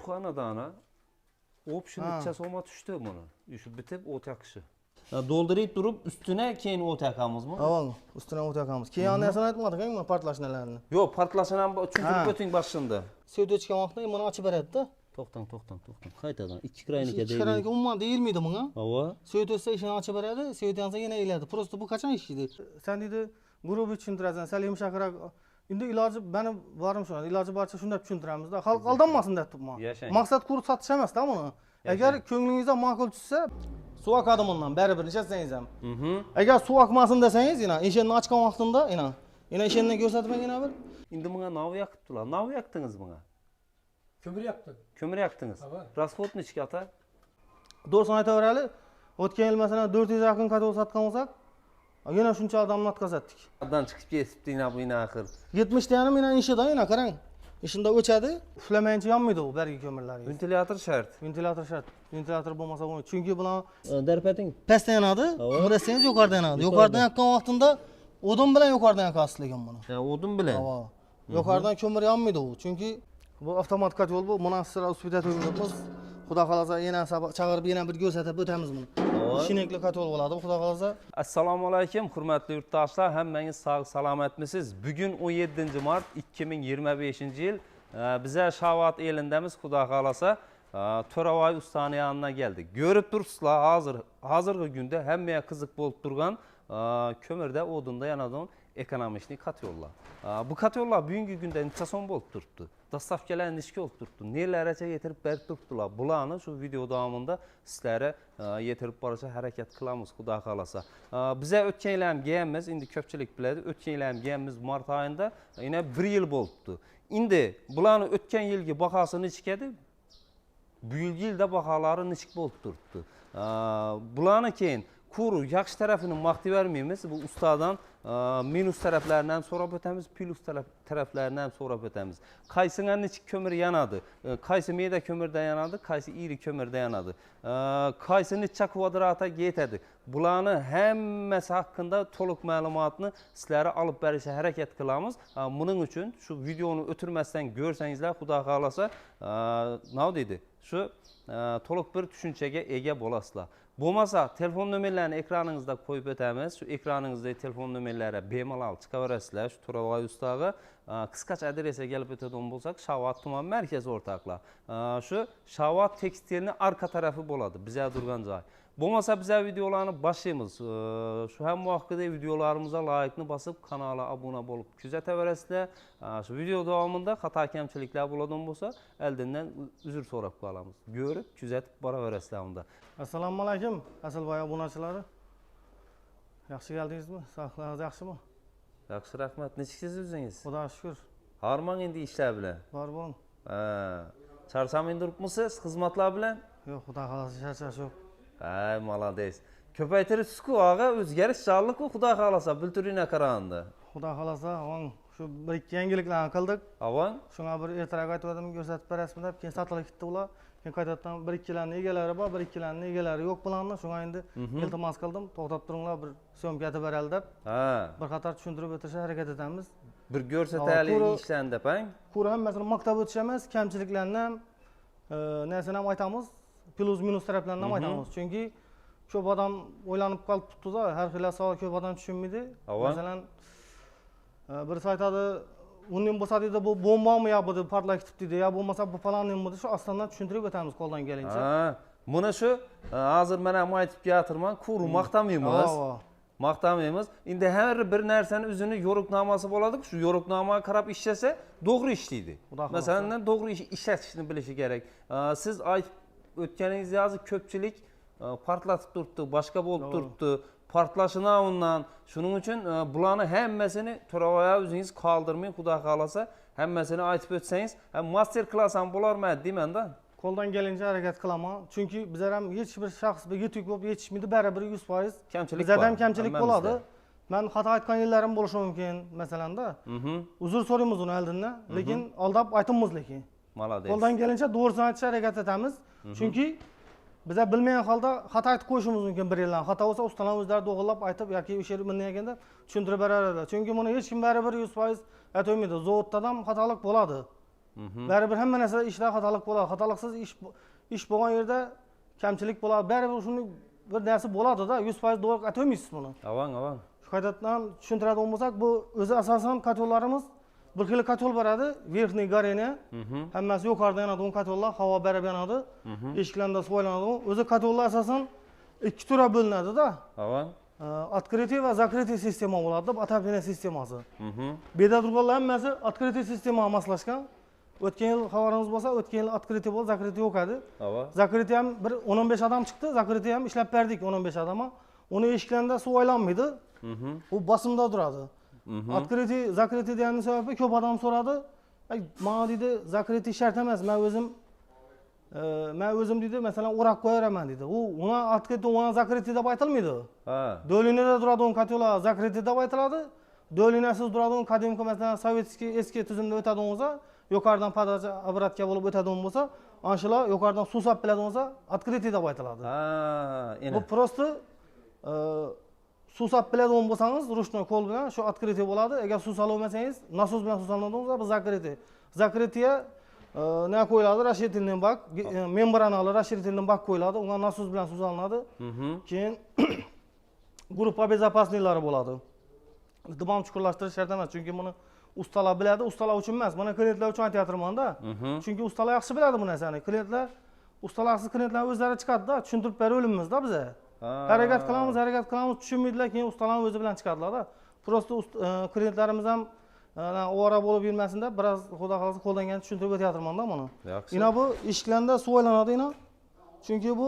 xonadona option necha so'mga tushdi buni. Shu bitib o't yoqishi. Doldurib turib üstüne keyin o't yoqamizmi? Avval üstüne o't yoqamiz. Keyin narsani aytmadik-ku, portlashlarni. Yo'q, portlashini ham tushuntirib o'ting boshында. Suvda ichgan vaqtda buni ochib beradi-da. To'xtang. Qaytadan 2 kraynika deydi. 2 kraynika umuman deyilmaydi bunga. Ava. Suvda o'tsa ishini ochib beradi, suvda yansa yana eladi. Prosta bu qachon ishlaydi? Sen deydi, guruh tushuntirasan, sal yumshoqroq. Endi iloji bani borim shu. Iloji boricha shunday tushuntiramiz-da. Xalq aldanmasin deb turibman. Maqsad qurib sotish emas-da buni. Agar ko'nglingizga ma'qul tushsa, suv oqadi bundan, baribir nechasangiz ham. Agar suv oqmasin desangiz, eshikni ochgan vaqtida, eshikni ko'rsatmang bir. Endi bunga nav yoqibdilar. Nav yoqdingiz bunga? Kömür yaktık. Kömür yaktınız. Rasxod neçə ata? Doğrusunu aytaverali, o'tgan yil masalan 400 yaqin katol satgan bo'lsak, yana shuncha odamni o'tkazatdik. Addan chiqib ketibdi bu axir. 70 tani meni ishida qarang. Ishida o'chadi, uflamayincha yonmaydi u bergi ko'mirlar. Ventilyator shart. Ventilator bo'lmasa bo'lmaydi. Chunki bular darpating pastdan yanadi, murasangiz yuqoridan yanadi. Yuqoridan yoqqan vaqtida odun bilan yuqoridan yoqasiz lekin buni. Odun bilan. Yuqoridan ko'mir yonmaydi u. Chunki bu avtomat kotol bu. Buni sizlar uspida to'yimiz. Xudo xolasa yana chaqirib yana bir ko'rsatib o'tamiz buni. Shinekli kotol bo'ladi, xudo xolasa. Assalomu alaykum, hurmatli yurtdoshlar. Hammangiz sog' salomatmisiz? Bugun 17 mart 2025-yil. Bize Şavat elindemiz, xudo xolasa To'ravoy ustani yanına geldik. Görüp turibsizlar, hazırgi günde hammaya qiziq bo'lib turgan kömürde, odunda yanadan ekonomik katyollar. Bu katyollar bugungi kunda necha so'm bo'lib turibdi? Dastavkalar necha bo'lib turibdi? Nelargacha yetirib berib turibdilar? Bularni shu video davomida sizlarga yetirib borishga harakat qilamiz, xudo xolasa. Bize o'tgan yil ham kelganmiz, endi ko'pchilik biladi, o'tgan yil ham kelganmiz mart oyida, yana 1 yil bo'libdi. Endi bularni o'tgan yilgi bahasi nechikadi? Bu yilda baholari nechik bo'lib turibdi? Bularni keyin kuru yaxshi tarafini maqtay vermeymiz. Bu ustadan minus taraflarını ham so'rab o'tamiz, plus taraflarını ham so'rab o'tamiz. Qaysini nechik ko'mir yanadı? Qaysi meda ko'mirda yanadı? Qaysi iri ko'mirda yanadı? Qaysi necha kvadrata yetadi? Bularni hammasi haqida to'liq ma'lumotni sizlarga olib berishga harakat qilamiz. Buning uchun shu videoni o'tirmasdan ko'rsangizlar, xudo xolasa, nima deydi? Shu to'liq bir tushunchaga ega bo'lasizlar. Bo'lmasa telefon nomerlarini ekraningizda qo'yib o'tamiz. Shu ekraningizda telefon nomerlari bemalol chiqaverasizlar. Shu To'ravoy ustaga qisqacha adresga kelib o'tadigan bo'lsak, Shavot tuman markaz o'rtaqlar. Shu Shavot tekstilni arka tarafi bo'ladi, bizga turgan joy. Bo'lmasa biza videolarni boshlaymiz. Shu ham vaqtida videolarimizga layikni bosib, kanalga obuna bo'lib kuzataverasizlar. Shu video davomida xato kamchiliklar bo'ladigan bo'lsa, oldindan uzr so'rab qolamiz. Ko'rib, kuzatib boraverasizlar unda. Assalomu alaykum, Asalboy obunachilari. Yaxshi keldingizmi? Sog'lig'ingiz yaxshimi? Yaxshi, rahmat. Nechisiz o'zingiz? Xudoga shukr. Harmon endi ishlar bilan. Bor bo'ling. Charchamin turibmisiz xizmatlar bilan? Yo'q, xudo xolasa charchash yo'q. Ay, malades. Ko'paytiribsiz-ku, og'a, o'zgarish jarliq-ku, xudo xolasa, bilturina qaraganda. Xudo xolasa, shu bir ikki yangiliklarni qildik. Avon? Shunga bir ertaroq aytdim, ko'rsatib berasizmi deb, keyin sotilib ketdi ular. Keyin qaytadan bir ikkilarning egalari bor, bir ikkilarning egalari yo'q bularni. Shunga endi iltimos qildim, to'xtab turinglar, bir syomka atib beraylik deb. Bir qator tushuntirib o'tirishga harakat etamiz. Bir ko'rsataylik ishlarni deb, Ko'ra hammasini maqtab o'tish emas, kamchiliklarni ham, narsani ham aytamiz. Plus minus taraflarni ham aytamiz. Chunki ko'p odam o'ylanib qolib turibdi-da, har xil savol ko'p odam tushunmaydi. Masalan, birisi aytadi, undan bo'lsa deydi, bu bombami yo bu deb portlab ketibdi deydi, yo bo'lmasa bu falonmi deb, shu ostondan tushuntirib o'tamiz qo'ldan kelincha. Buni shu hozir men ham aytib keltirman, kuru maqtamaymiz. Maqtamaymiz. Endi har bir narsani o'zini yo'riqnomasi bo'ladi-ku, shu yo'riqnomaga qarab ishlasa, to'g'ri ishlaydi. Masalan, to'g'ri ishlatishni bilishi kerak. Siz aytib o'tganingiz hozir ko'pchilik portlatib turibdi, boshqa bo'lib turibdi. Portlashini undan. Shuning uchun bularni hammasini To'ravoy o'zingiz qoldirmang, xudo xolasa, hammasini aytib o'tsangiz, master klass ham bo'larmi deyman-da. Qo'ldan kelincha harakat qilaman. Chunki bizlar ham hech bir shaxs yetuk bo'lib yetishmaydi, baribir 100% kamchilik bor. Bizda ham kamchilik bo'ladi. Men xato aytgan yillarim bo'lishi mumkin, masalanda. Uzr so'raymiz uni oldindan, lekin aldab aytamiz lekin. Malades. Qo'ldan kelincha to'g'risini aytishga harakat etamiz. Chunki biza bilmagan holda xato aytib qo'yishimiz mumkin bir yildan. Xato bo'lsa ustalar o'zlari to'g'rilab aytib yoki o'sha yer bunday ekanda tushuntirib beradilar. Chunki buni hech kim baribir 100% aytolmaydi. Zavodda ham xatolik bo'ladi. Baribir hamma narsa ishlar xatolik bo'ladi. Xatoliksiz ish bo'lgan yerda kamchilik bo'ladi. Baribir shuni bir narsa bo'ladi-da, 100% to'g'ri aytolmaysiz buni. Avang. Shu qaytadan tushuntiradigan bo'lsak, bu o'zi asosan katollarimiz bir xil katol boradi, verxniy gareniya. Hammasi yuqoridan yanadigan katollar, havo berib yanadi. Eshiklarda soylanadi. O'zi katollar asosan ikki turga bo'linadi-da. Avang. Открытый va закрытый sistema bo'ladi, отопление sistemasi. Bu yerda turganlar hammasi открытый sistemaga moslashgan. O'tgan yil xabarimiz bo'lsa, o'tgan yil открытый bo'ldi, закрытый yo'q edi. Закрытый ham bir 10-15 odam chiqdi, закрытый ham ishlab berdik 15 odamga. Uni eshiklarida suv aylanmaydi. U bosimda turadi. Открытый, закрытый deganning sababi ko'p odam so'radi. Mana dedi, закрытый shart emas, men o'zim dedi, masalan, o'rab qo'yaraman dedi. U uni открытый, uni закрытый deb aytilmaydi. Dolinada turadigan katollar закрытый deb aytiladi. Dolinasiz turadigan qadimki, masalan, sovetskiy eski tuzumda o'tadigan bo'lsa, yuqoridan podacha обратка bo'lib o'tadigan bo'lsa, anshular yuqoridan suv sap biladigan bo'lsa, открытый deb aytiladi. Bu просто suv sap biladigan bo'lsangiz, ruchnoy qo'l bilan shu открытый bo'ladi. Agar suv sola olmasangiz, nasos bilan suv solinadigan bo'lsa, bu закрытый. Закрытыйga ne qo'yiladi? Расширительный bak, membranali расширительный bak qo'yiladi. Unga nasos bilan suv solinadi. Keyin gruppa безопаснийлari bo'ladi. Dimon chuqurlashtirish shart emas, chunki buni ustalar biladi, ustalar uchun emas. Mana klientlar uchun aytayapman-da. Chunki ustalar yaxshi biladi bu narsani. Klientlar ustalarsiz klientlar o'zlari chiqadi-da, tushuntirib berayapmiz-da biz. Harakat qilamiz, tushunmaydilar, keyin ustalar o'zi bilan chiqadilar-da. Prosta klientlarimiz ham ovora bo'lib yurmasin deb biroz xudo xolasa qo'ldan kelgancha tushuntirib o'tyapman-da buni. Ina bu eshiklarda suv aylanadi ina. Chunki bu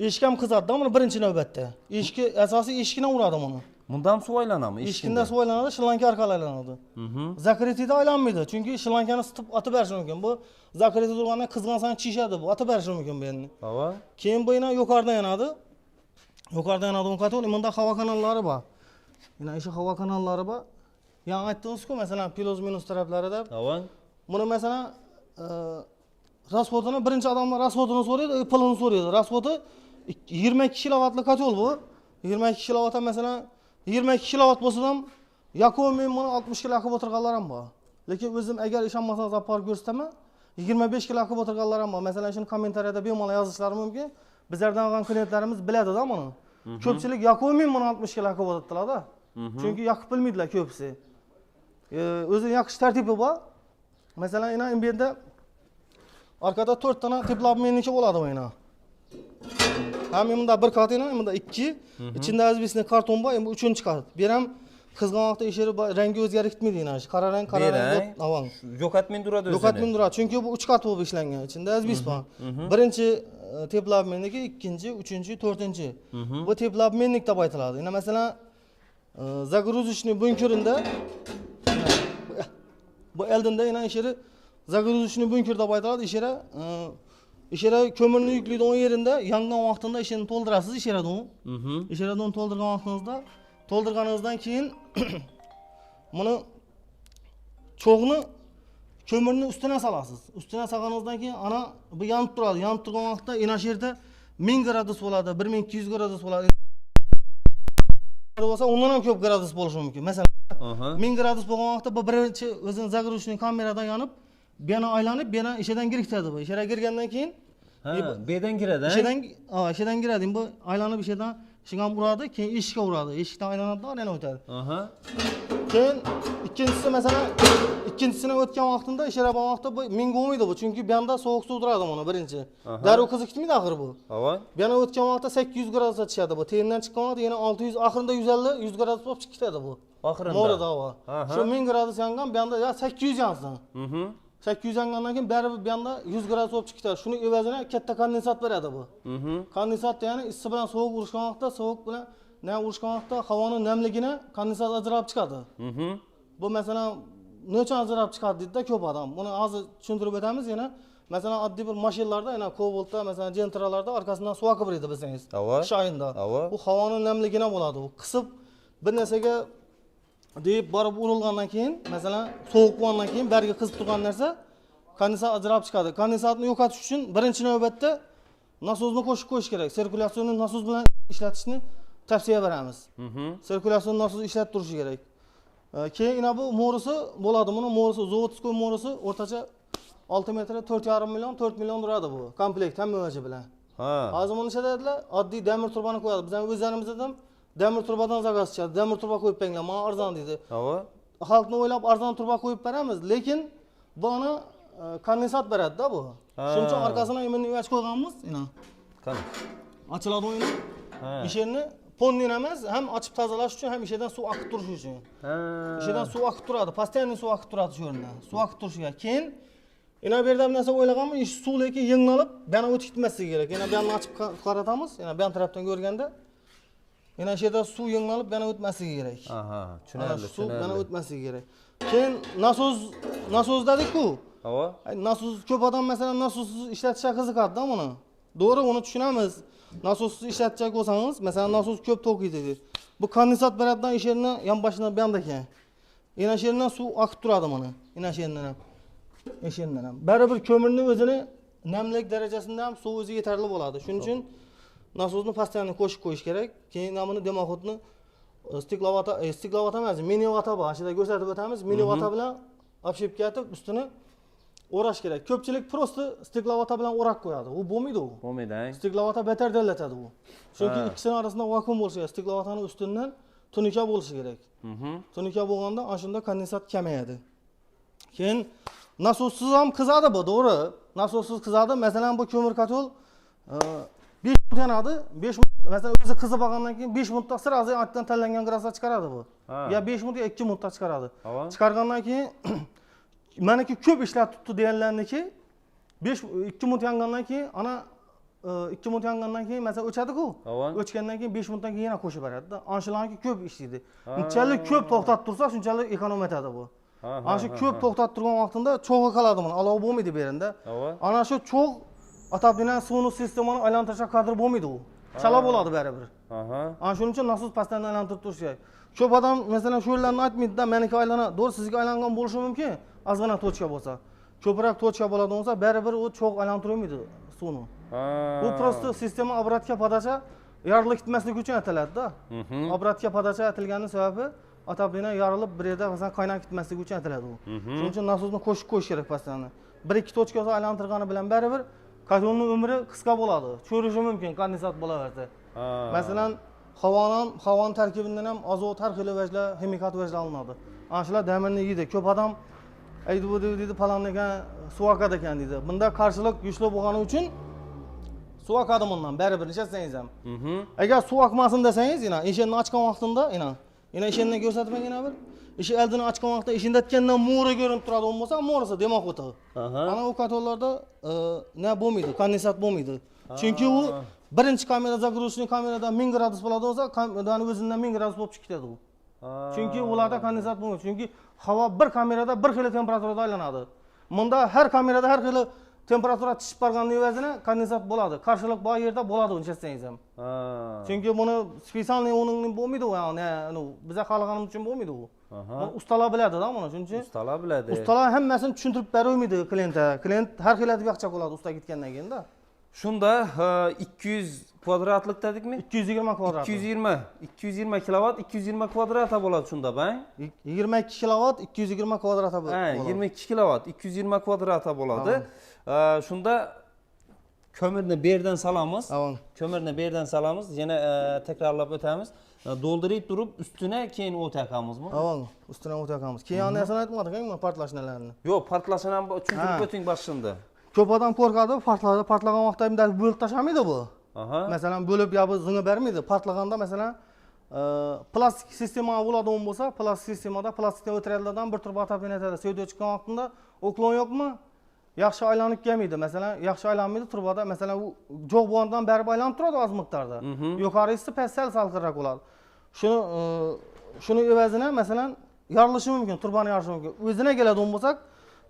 eshik ham qizadi-da buni birinchi navbatda. Eshikka asosiy eshikdan uradi buni. Bunda ham suv aylanadimi? Eshikda suv aylanadi, shlanka orqali aylanadi. Закрытыйda aylanmaydi, chunki shlankani sitib otib berishi mumkin. Bu закрытый turganda qizg'an san chishadi bu, otib berishi mumkin bu endi. Keyin bu yana yuqoridan yanadi. Yuqoridan yanadigan katol, bunda havo kanallari bor. Yana o'sha havo kanallari bor. Yana aytdingiz-ku, masalan, plus minus taraflarida. Buni masalan rasxodini birinchi odamlar rasxodini so'raydi, pulini so'raydi. Rasxodi 22 kilovatli katol bu. 22 kilovat masalan 22 kilovat bo'lsa ham Yakomi buni 60 kilo qilib o'tirganlar ham bor. Lekin o'zim agar ishonmasangiz olib borib ko'rsataman, 25 kilo qilib o'tirganlar ham bor. Masalan, shuni kommentariyada bemalol yozishlari mumkin. Bizlardan olgan klientlarimiz biladi-da buni. Ko'pchilik Yakomi buni 60 kilo qilib o'tirdilar-da. Chunki yoqib bilmaydilar ko'pisi. O'zi yoqish tartibi bor. Masalan, bu yerda orqada 4 dona teplobmenniki bo'ladi bu yana. Hem bunda bir kat ina, bunda 2. İçinde azbisine karton var, bu üçüncü kat. Bir hem kızgınlıkta işleri rengi özgürlük gitmedi ina. Kara renk, avan. Yok etmeyin duradı özüne. Yok etmeyin duradı. Çünkü bu 3 kat bu işlengen. İçinde azbis var. Birinci teplabmenlik, ikinci, üçüncü, dördüncü. Bu teplabmenlik de baytıladı. Yine mesela zagruzishni bunkerinde bu eldinde yine işleri zagruzishni bunkerde baytıladı. İşere kömürünü yükleydi o yerinde, yangın vaktinde işini toldurasız işeredi onu. İşeredi onu toldurganınızdan keyin bunu çoğunu kömürünü üstüne salasız. Üstüne salganınızdan keyin ana bu yanıp duradi. Yanıp durgan vaxtda ina şerde 1000 gradus bo'ladi, 1200 gradus bo'ladi. Bo'lsa ondan ham ko'p gradus bo'lishi mumkin. Masalan, 1000 gradus bo'lgan vaqtda bu birinchi o'zining zagruzishni kameradan yanib, bir yana aylanib, bir yana ishidan giriktiradi bu. Ishiga girgandan keyin beden giradi. Ishidan giradi. Bu aylanib ishidan ishga uradi, keyin eshikka uradi. Eshikdan aylanadi, yana o'tadi. Keyin ikkinchisi masalan, ikkinchisini o'tgan vaqtida ishara bo'lgan vaqtda bu ming olmaydi bu. Chunki bu yerda sovuq suv turadi buni birinchi. Darrov qiziqitmaydi axir bu. Bu yana o'tgan vaqtda 800 gradusga tushadi bu. Teyindan chiqqan vaqtda yana 600, oxirida 150, 100 gradus bo'lib chiqib ketadi bu. Oxirida. Mo'rada havo. Shu 1000 gradus yangan, bu yerda ya 800 yansın. 800 yangandan keyin baribir bu yerda 100 gradus bo'lib chiqib ketadi. Shuni evazini katta kondensat beradi bu. Kondensat ya'ni issiq bilan sovuq urishgan vaqtda, sovuq bilan ne urishgan vaqtda havoning namligini kondensat ajralib chiqadi. Bu masalan nechun ajralib chiqadi deydi-da ko'p odam. Buni hozir tushuntirib o'tamiz yana. Masalan, oddiy bir mashinalarda, yana Cobalt'da, masalan, Gentra'larda orqasidan suv oqib beradi bilsangiz. Qish oyida. Bu havoning namligini bo'ladi. U qisib bir narsaga deyip barib urilgandan keyin, masalan, sovuq bo'lgandan keyin bergi qizib turgan narsa kondensat ajralib chiqadi. Kondensatni yo'qotish uchun birinchi navbatda nasosni qo'shib qo'yish kerak. Sirkulyatsiyonni nasos bilan ishlatishni tavsiya beramiz. Sirkulyatsionni nasos ishlatib turishi kerak. Keyin ina bu morusi bo'ladi. Buni morusi Zavodskoy morusi o'rtacha 6 metre 4,5 million 4 million turadi bu. Komplekt hamma o'zi bilan. Ha. Hozir buni ishlatadilar, oddiy demir turbani qo'yadi. Bizning o'zlarimizda ham demir turbadan zakaz chiqadi. Demir turba qo'yib benglar, menga arzon deydi. Hava. Xalqni o'ylab arzon turba qo'yib beramiz, lekin buni kondensat beradi-da bu. Shuning uchun orqasini endi uyach qo'yganmiz, ina. Qani. Ochiladi o'yini. Ha. Ishini ponnin emas, ham ochib tozalash uchun, ham ishidan suv oqib turishi uchun. Ha. Ishidan suv oqib turadi, постоянно suv oqib turadi shu yerda. Suv oqib turishiga. Keyin ina bu yerda bir narsa o'ylaganman, ish suv lekin yengilib, bana o'tib ketmasligi kerak. Yana bu yerni ochib qaratamiz, yana bu tarafdan ko'rganda yana shu yerda suv yengilib, bana o'tmasligi kerak. Aha, tushunarli, Suv bana o'tmasligi kerak. Keyin nasos dedik-ku. Hava. Nasos ko'p odam masalan nasossiz ishlatishga qiziqadi-da buni. To'g'ri, uni tushunamiz. Nasossiz ishlatishga bo'lsangiz, masalan nasos ko'p tok yeydi. Bu kondensat beradigan ishini yonboshidan bu yoqda ekan. Yana shu yerdan suv oqib turadi buni. Yana shu yerdan ham. Eshendan ham. Baribir ko'mirni o'zini namlik darajasida ham suv o'zi yetarli bo'ladi. Shuning uchun nasosni постоянно qo'shib qo'yish kerak. Keyin buni demoxodni stiklovata emas, minivata bor. Ashida ko'rsatib o'tamiz. Minivata bilan obshepka atib ustini o'rash kerak. Ko'pchilik prosta stiklovata bilan o'rab qo'yadi. U bo'lmaydi u. Bo'lmaydi. Stiklovata betar dillatadi u. Chunki ikkisining orasida vakuum bo'lishi kerak. Stiklovatani ustidan tunika bo'lishi kerak. Tunika bo'lganda ana shunda kondensat kamayadi. Keyin nasossiz ham qizadi bu, to'g'ri. Nasossiz qizadi. Masalan, bu ko'mir kotol 5 minut yanadi. 5 minut, masalan, o'zi qizib olgandan keyin 5 minutda sirazi altdan tanlangan grasda chiqaradi bu. Ya 5 minut ya 2 minutda chiqaradi. Chiqargandan keyin meniki ko'p ishlab tutdi deganlarniki 2 minut yangandan keyin ana 2 minut yangandan keyin masalan o'chadi-ku. O'chgandan keyin 5 minutdan keyin yana qo'shib beradi-da. Anshularniki ko'p ishlaydi. Unchalik ko'p to'xtatib tursa, shunchalik ekonom etadi bu. Ana shu ko'p to'xtatib turgan vaqtida cho'g'i qoladi buni. Olov bo'lmaydi bu yerda. Ana shu cho'g' atapdinan suvni sistemani aylantirishga qadar bo'lmaydi u. Chala bo'ladi baribir. Ana shuning uchun nasos pastandan aylantirib turish kerak. Ko'p odam masalan shu yerlarni aytmaydi-da, meniki aylana, to'g'ri sizga aylangan bo'lishi mumkin. Ozgina tochka bo'lsa. Ko'proq tochka bo'ladigan bo'lsa, baribir u cho'g' aylantirmaydi suvni. Bu prosta sistema obratga podacha yorilib ketmasligi uchun ataladi-da. Obratga podacha atilganning sababi atapdinan yorilib bir yerda masalan qaynab ketmasligi uchun ataladi u. Shuning uchun nasosni qo'shib qo'yish kerak pastanni. 1-2 tochkasi aylantirgani bilan baribir kotolning umri qisqa bo'ladi. Cho'rishi mumkin kondensat bo'laversa. Masalan, havoning tarkibidan ham azot har xil vajlar, ximikat vajlar olinadi. Ana shular damirni yeydi. Ko'p odam aytib dedi falan ekan, suv oqadi ekan dedi. Bunda qarshilik kuchli bo'lgani uchun suv oqadi bundan baribir nechasangiz ham. Agar suv oqmasin desangiz, eshinni ochgan vaqtida, eshinni ko'rsatib yana bir ishi oldini ochgan vaqtda eshindatgandan mo'ri ko'rinib turadi bo'lsa, mo'risi demoq o'tadi. Ana u katollarda ne bo'lmaydi, kondensat bo'lmaydi. Chunki u birinchi kamera загрузочный kamerada 1000 gradus bo'ladi bo'lsa, kameradan o'zidan 1000 gradus bo'lib chiqib ketadi u. Chunki ularda kondensat bo'lmaydi. Chunki havo bir kamerada bir xil temperaturada aylanadi. Bunda har kamerada har xil temperatura tushib borganning o'zini kondensat bo'ladi. Qarshilik bor yerda bo'ladi unchasangiz ham. Chunki buni spesialniy o'ning bo'lmaydi u, ya'ni biza xohlaganimiz uchun bo'lmaydi u. Ustalar biladi-da buni, shuning uchun. Ustalar biladi. Ustalar hammasini tushuntirib berolmaydi klientga. Klient har xil deb yoqcha bo'ladi usta ketgandan keyin-da. Shunda 200 kvadratlik dedikmi? 220 kvadrat. 220 kilovat, 220 kvadrata bo'ladi shunda, bang? 22 kilovat, 220 kvadrata bo'ladi. 22 kilovat, 220 kvadrata bo'ladi. Shunda ko'mirni bu yerdan solamiz. Ko'mirni bu yerdan solamiz. Yana takrorlab o'tamiz. Doldurib turib, ustuna keyin o't yoqamizmi? Ustuna o't yoqamiz. Keyin narsani aytmadik-ku, portlashlarni. Yo'q, portlashni ham tushuntirib o'ting boshida. Ko'p odam qo'rqadi, portlagan vaqtda bunday bo'lib tashamaydi bu. Masalan, bo'lib yo bu zing'i bermaydi. Portlaganda masalan, plastik sistema bo'ladigan bo'lsa, plastik sistemada plastikdan o'tiradigan bir turba atab etadi. Sevdo chiqqan vaqtida oklon yo'qmi? Yaxshi aylanib kelmaydi. Masalan, yaxshi aylanmaydi turbada. Masalan, u jo'q bo'lgandan baribir aylanib turadi oz miqdorda. Yuqorisi pasal salqinroq bo'ladi. Shuni evazini masalan yorilishi mumkin, turbani yorilishi mumkin. O'zine keladigan bo'lsak,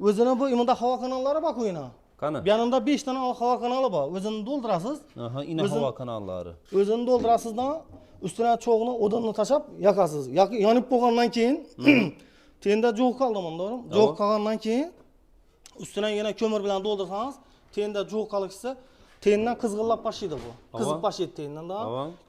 o'zini bu imunda havo kanallari bor qo'yina. Qani? Bu yanında 5 tane havo kanalı var. O'zini doldurasiz. Yine havo kanalları. O'zini doldurasizdan üstüne çoğunu odunni tashab yakasız. Yanıp bo'lgandan keyin tenda jo'q qoldi bunda, to'g'rimi? Jo'q qolgandan keyin üstüne yine kömür bilan doldursangiz, tenda jo'q qolishsa, tendan qizg'illab boshlaydi bu. Qizib boshlaydi tendan da.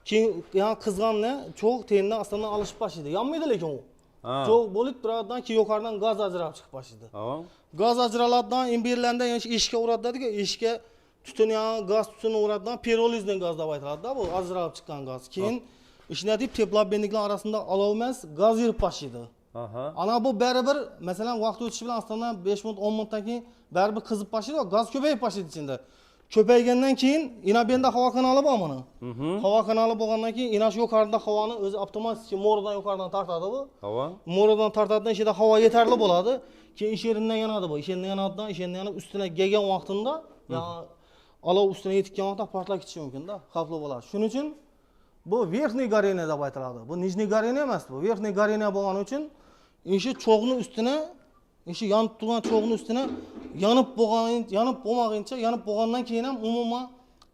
Keyin yana qizg'anni cho'q tendan aslında alışıp boshlaydi. Yanmaydi lekin u. Çok bo'lib turadidan keyin yuqoridan gaz ajralib chiqib başladı. Tamam. Gaz ajraladidan imbirlanda eshikka uradi dediku, eshikka tutun yağı gaz tutunu uradidan pirolizden gaz deb aytiladi da bu ajralib chiqqan gaz. Keyin ishni deb teplobbenliklar arasında olov emas, gaz yurib başladı. Aha. Ana bu baribir, masalan, vaqt o'tishi bilan aslında 5 minut 10 minutdan keyin baribir qizib başladı, gaz ko'payib başladı içinde. Ko'paygandan keyin ina benda havo kanali bor buni. Havo kanali bo'lgandan keyin ina shu yuqoridan havoni o'zi avtomatik mo'ridan yuqoridan tortadi bu. Tamam. Mo'ridan tortadidan ichida havo yetarli bo'ladi. Keyin ish yeridan yanadi bu. Ish yeridan yanadidan, ish yeridan yanib ustiga kelgan vaqtida, ya'ni olov ustiga yetgan vaqtda portlab ketishi mumkin-da, xavfli bo'ladi. Shuning uchun bu verniy горение deb aytiladi. Bu nijniy горение emas bu. Verniy горение bo'lgani uchun ishi cho'g'ni ustuna, ishi yonib turgan cho'g'ni ustuna yanib bo'lmaguncha, yanib bo'lgandan keyin ham umuman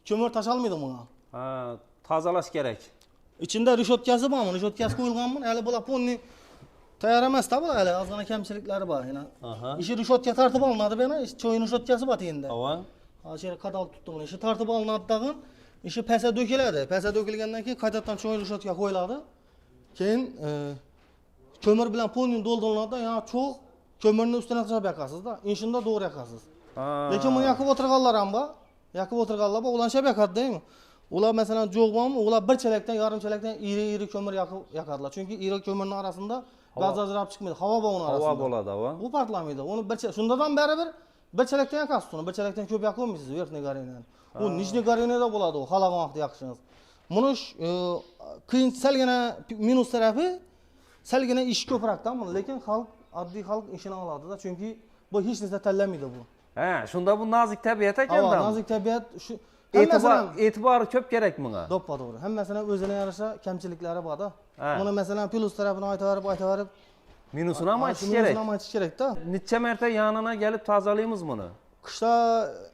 ko'mir tashalmaydi bunga. Ha, tozalash kerak. İçinde rishotkasi bormi? Rishotkasi qo'yilganmi? Hali bular ponni tayyor emas-da bular, hali ozgina kamchiliklari bor. Aha. Ishi rishotka tartib olinadi bana, cho'yin rishotkasi bor endi. Tamam. Hozir qadal tutdim buni. Ishi tartib olinadi tag'in, ishi pastga do'kiladi. Pastga do'kilgandan keyin qaytadan cho'yin rishotka qo'yiladi. Keyin ko'mir bilan ponni doldiriladida, yana cho'g' ko'mirni ustiga tashlab yoqasiz-da. Inshinda to'g'ri yoqasiz. Lekin buni yoqib o'tirganlar ham bor. Yoqib o'tirganlar bor, ular shab yoqadi deymi? Ular masalan jo'g' bormi? Ular bir chelakdan, yarim chelakdan iri ko'mir yoqadilar. Chunki iri ko'mirning orasida gaz ajralib chiqmaydi. Havo bor uning orasida. Havo bo'ladi, va. U portlamaydi. Uni bir shundan baribir bir chelakdan yoqasiz uni. Bir chelakdan ko'p yoqolmaysiz verniy горение. U nijniy горениеda bo'ladi u, xalagan vaqtda yoqishingiz. Buni qiyin salgina minus tarafi salgina ish ko'proqda buni, lekin xalq, oddiy xalq ishini oladi-da, chunki bu hech narsa tanlamaydi bu. Ha, shunda bu nozik tabiat ekanda. Nozik tabiat shu e'tibori ko'p kerak bunga. Doppa to'g'ri. Hammasining o'ziga yarasha kamchiliklari bor-da. Buni masalan plus tarafini aytaverib minusini ham aytish kerak. Minusini ham aytish kerak-da. Necha marta yonina kelib tozalaymiz buni? Qishda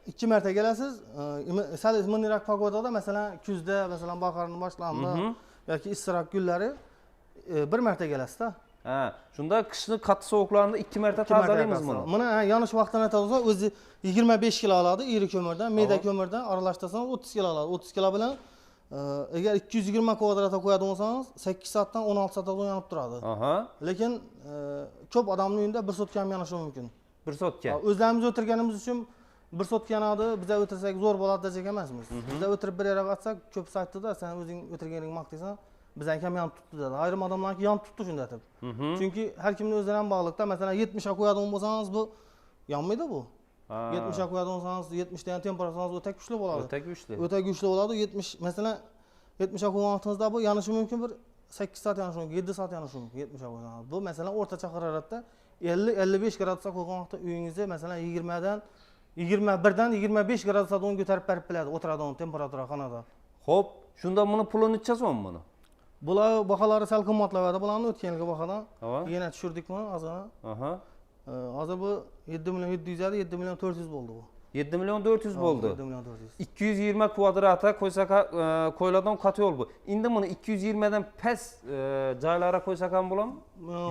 2 marta kelasiz. Sal minroq pogodada, masalan, kuzda, masalan, bahorning boshlanishida yoki issiqroq kunlari 1 marta kelasiz-da. Ha, shunda qishni qattiq sovuqlarida 2 marta tozalaymiz buni. Buni yonish vaqtini aytadigan o'zi 25 kilo oladi iri ko'mirdan, meda ko'mirdan aralashtirsangiz 30 kilo oladi. 30 kilo bilan agar 220 kvadratga qo'yadigan bo'lsangiz 8 soatdan 16 soatga yonib turadi. Aha. Lekin ko'p odamning uyida 1 sotka ham yonishi mumkin. 1 sotka. O'zlarimiz o'tirganimiz uchun 1 sotka yanadi, biz o'tirsak zo'r bo'ladi deb emasmiz. Biz o'tirib bir yere qatsak ko'p saytda sen o'zing o'tirganing maqtaysan, bizdan ham yonib turibdi dedi. Ayrim odamlarki yonib turibdi shunda deb. Chunki har kimning o'ziga ham bog'liqda. Masalan 70 ga qo'yadigan bo'lsangiz bu yonmaydi bu. 70 ga qo'yadigan bo'lsangiz 70 dan temperaturangiz o'ta kuchli bo'ladi. O'ta kuchli bo'ladi. 70 masalan 70 ga qo'ygan vaqtingizda bu yonishi mumkin, bir 8 soat yonishi mumkin, 7 soat yonishi mumkin 70 ga qo'ygansiz. Bu masalan o'rtacha haroratda 50-55 gradusga qo'ygan vaqtda uyingizda masalan 21 dan 25 gradusga ko'tarib berib biladi o'tiradigan temperatura xonada. Xo'p, shunda buni pulini necha so'm buni? Bular baholari sal qimmatlaydi. Bularni o'tgan yilgi bahodan yana tushirdik buni ozgina. Aha. Hozir bu 7 million 700 edi, 7 million 400 bo'ldi bu. 7 million 400 bo'ldi. 7 million 400. 220 kvadratga qo'ysak qo'yiladigan qat yo'l bu. Endi buni 220 dan past joylarga qo'ysak ham bo'ladimi?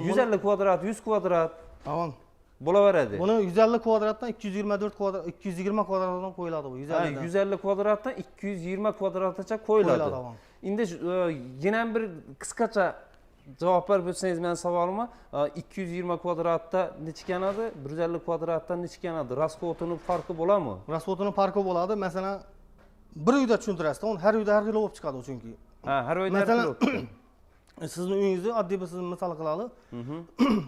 150 kvadrat, 100 kvadrat. Tamam. Bo'laveradi. Buni 150 kvadratdan 224 kvadrat, 220 kvadratdan qo'yiladi bu. 150 kvadratdan 220 kvadratgacha qo'yiladi. Endi yana bir qisqacha javob berib o'tsangiz men savolimga 220 kvadratda necha keladi, 150 kvadratda necha keladi? Rasxotining farqi bo'ladimi? Rasxotining farqi bo'ladi. Masalan, bir uyda tushuntirasiz, uni har uyda har xil bo'lib chiqadi chunki. Ha, har uyda har xil bo'lib. Sizning uyingizni oddiy bir sizni misol qilaylik.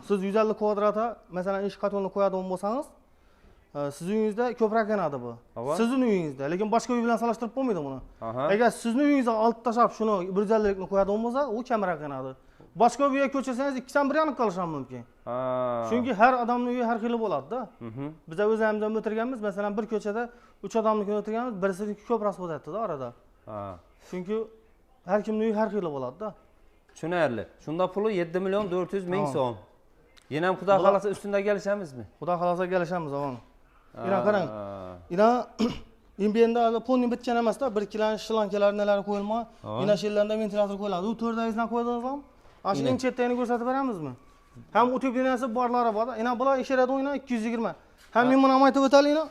Siz 150 kvadratga masalan ish qatonini qo'yadigan bo'lsangiz, sizning uyingizda ko'proq yanadi bu. Sizning uyingizda, lekin boshqa uy bilan solishtirib bo'lmaydi buni. Agar sizning uyingizga olib tashlab shuni 150likni qo'yadigan bo'lsa, u kamroq yanadi. Boshqa uyga ko'chirsangiz ikkidan biri yonib qolishi ham mumkin. Chunki har odamning uyi har xil bo'ladi-da. Biz o'zimiz ham o'tirganmiz, masalan bir ko'chada 3 odamnikini o'tirganmiz, birisiniki ko'p rasxod etdi-da orada. Chunki har kimning uyi har xil bo'ladi-da. Tushunarli. Shunda puli 7 million 400 ming so'm. Yana ham xudo xolasa ustunda kelishamizmi? Xudo xolasa kelishamiz, avon. Ina qarang. Ina imbenda ponni bitgan emas-da, bir kilan shlankalar nelar qo'yilma, ina shillarda ventilyator qo'yiladi. U 4 dan qo'yadigan ham. Ashning chetini ko'rsatib beramizmi? Ham o'tib dinasi borlari bor. Ina bular ishiradi o'yna 220. Ham men buni ham aytib o'talayina.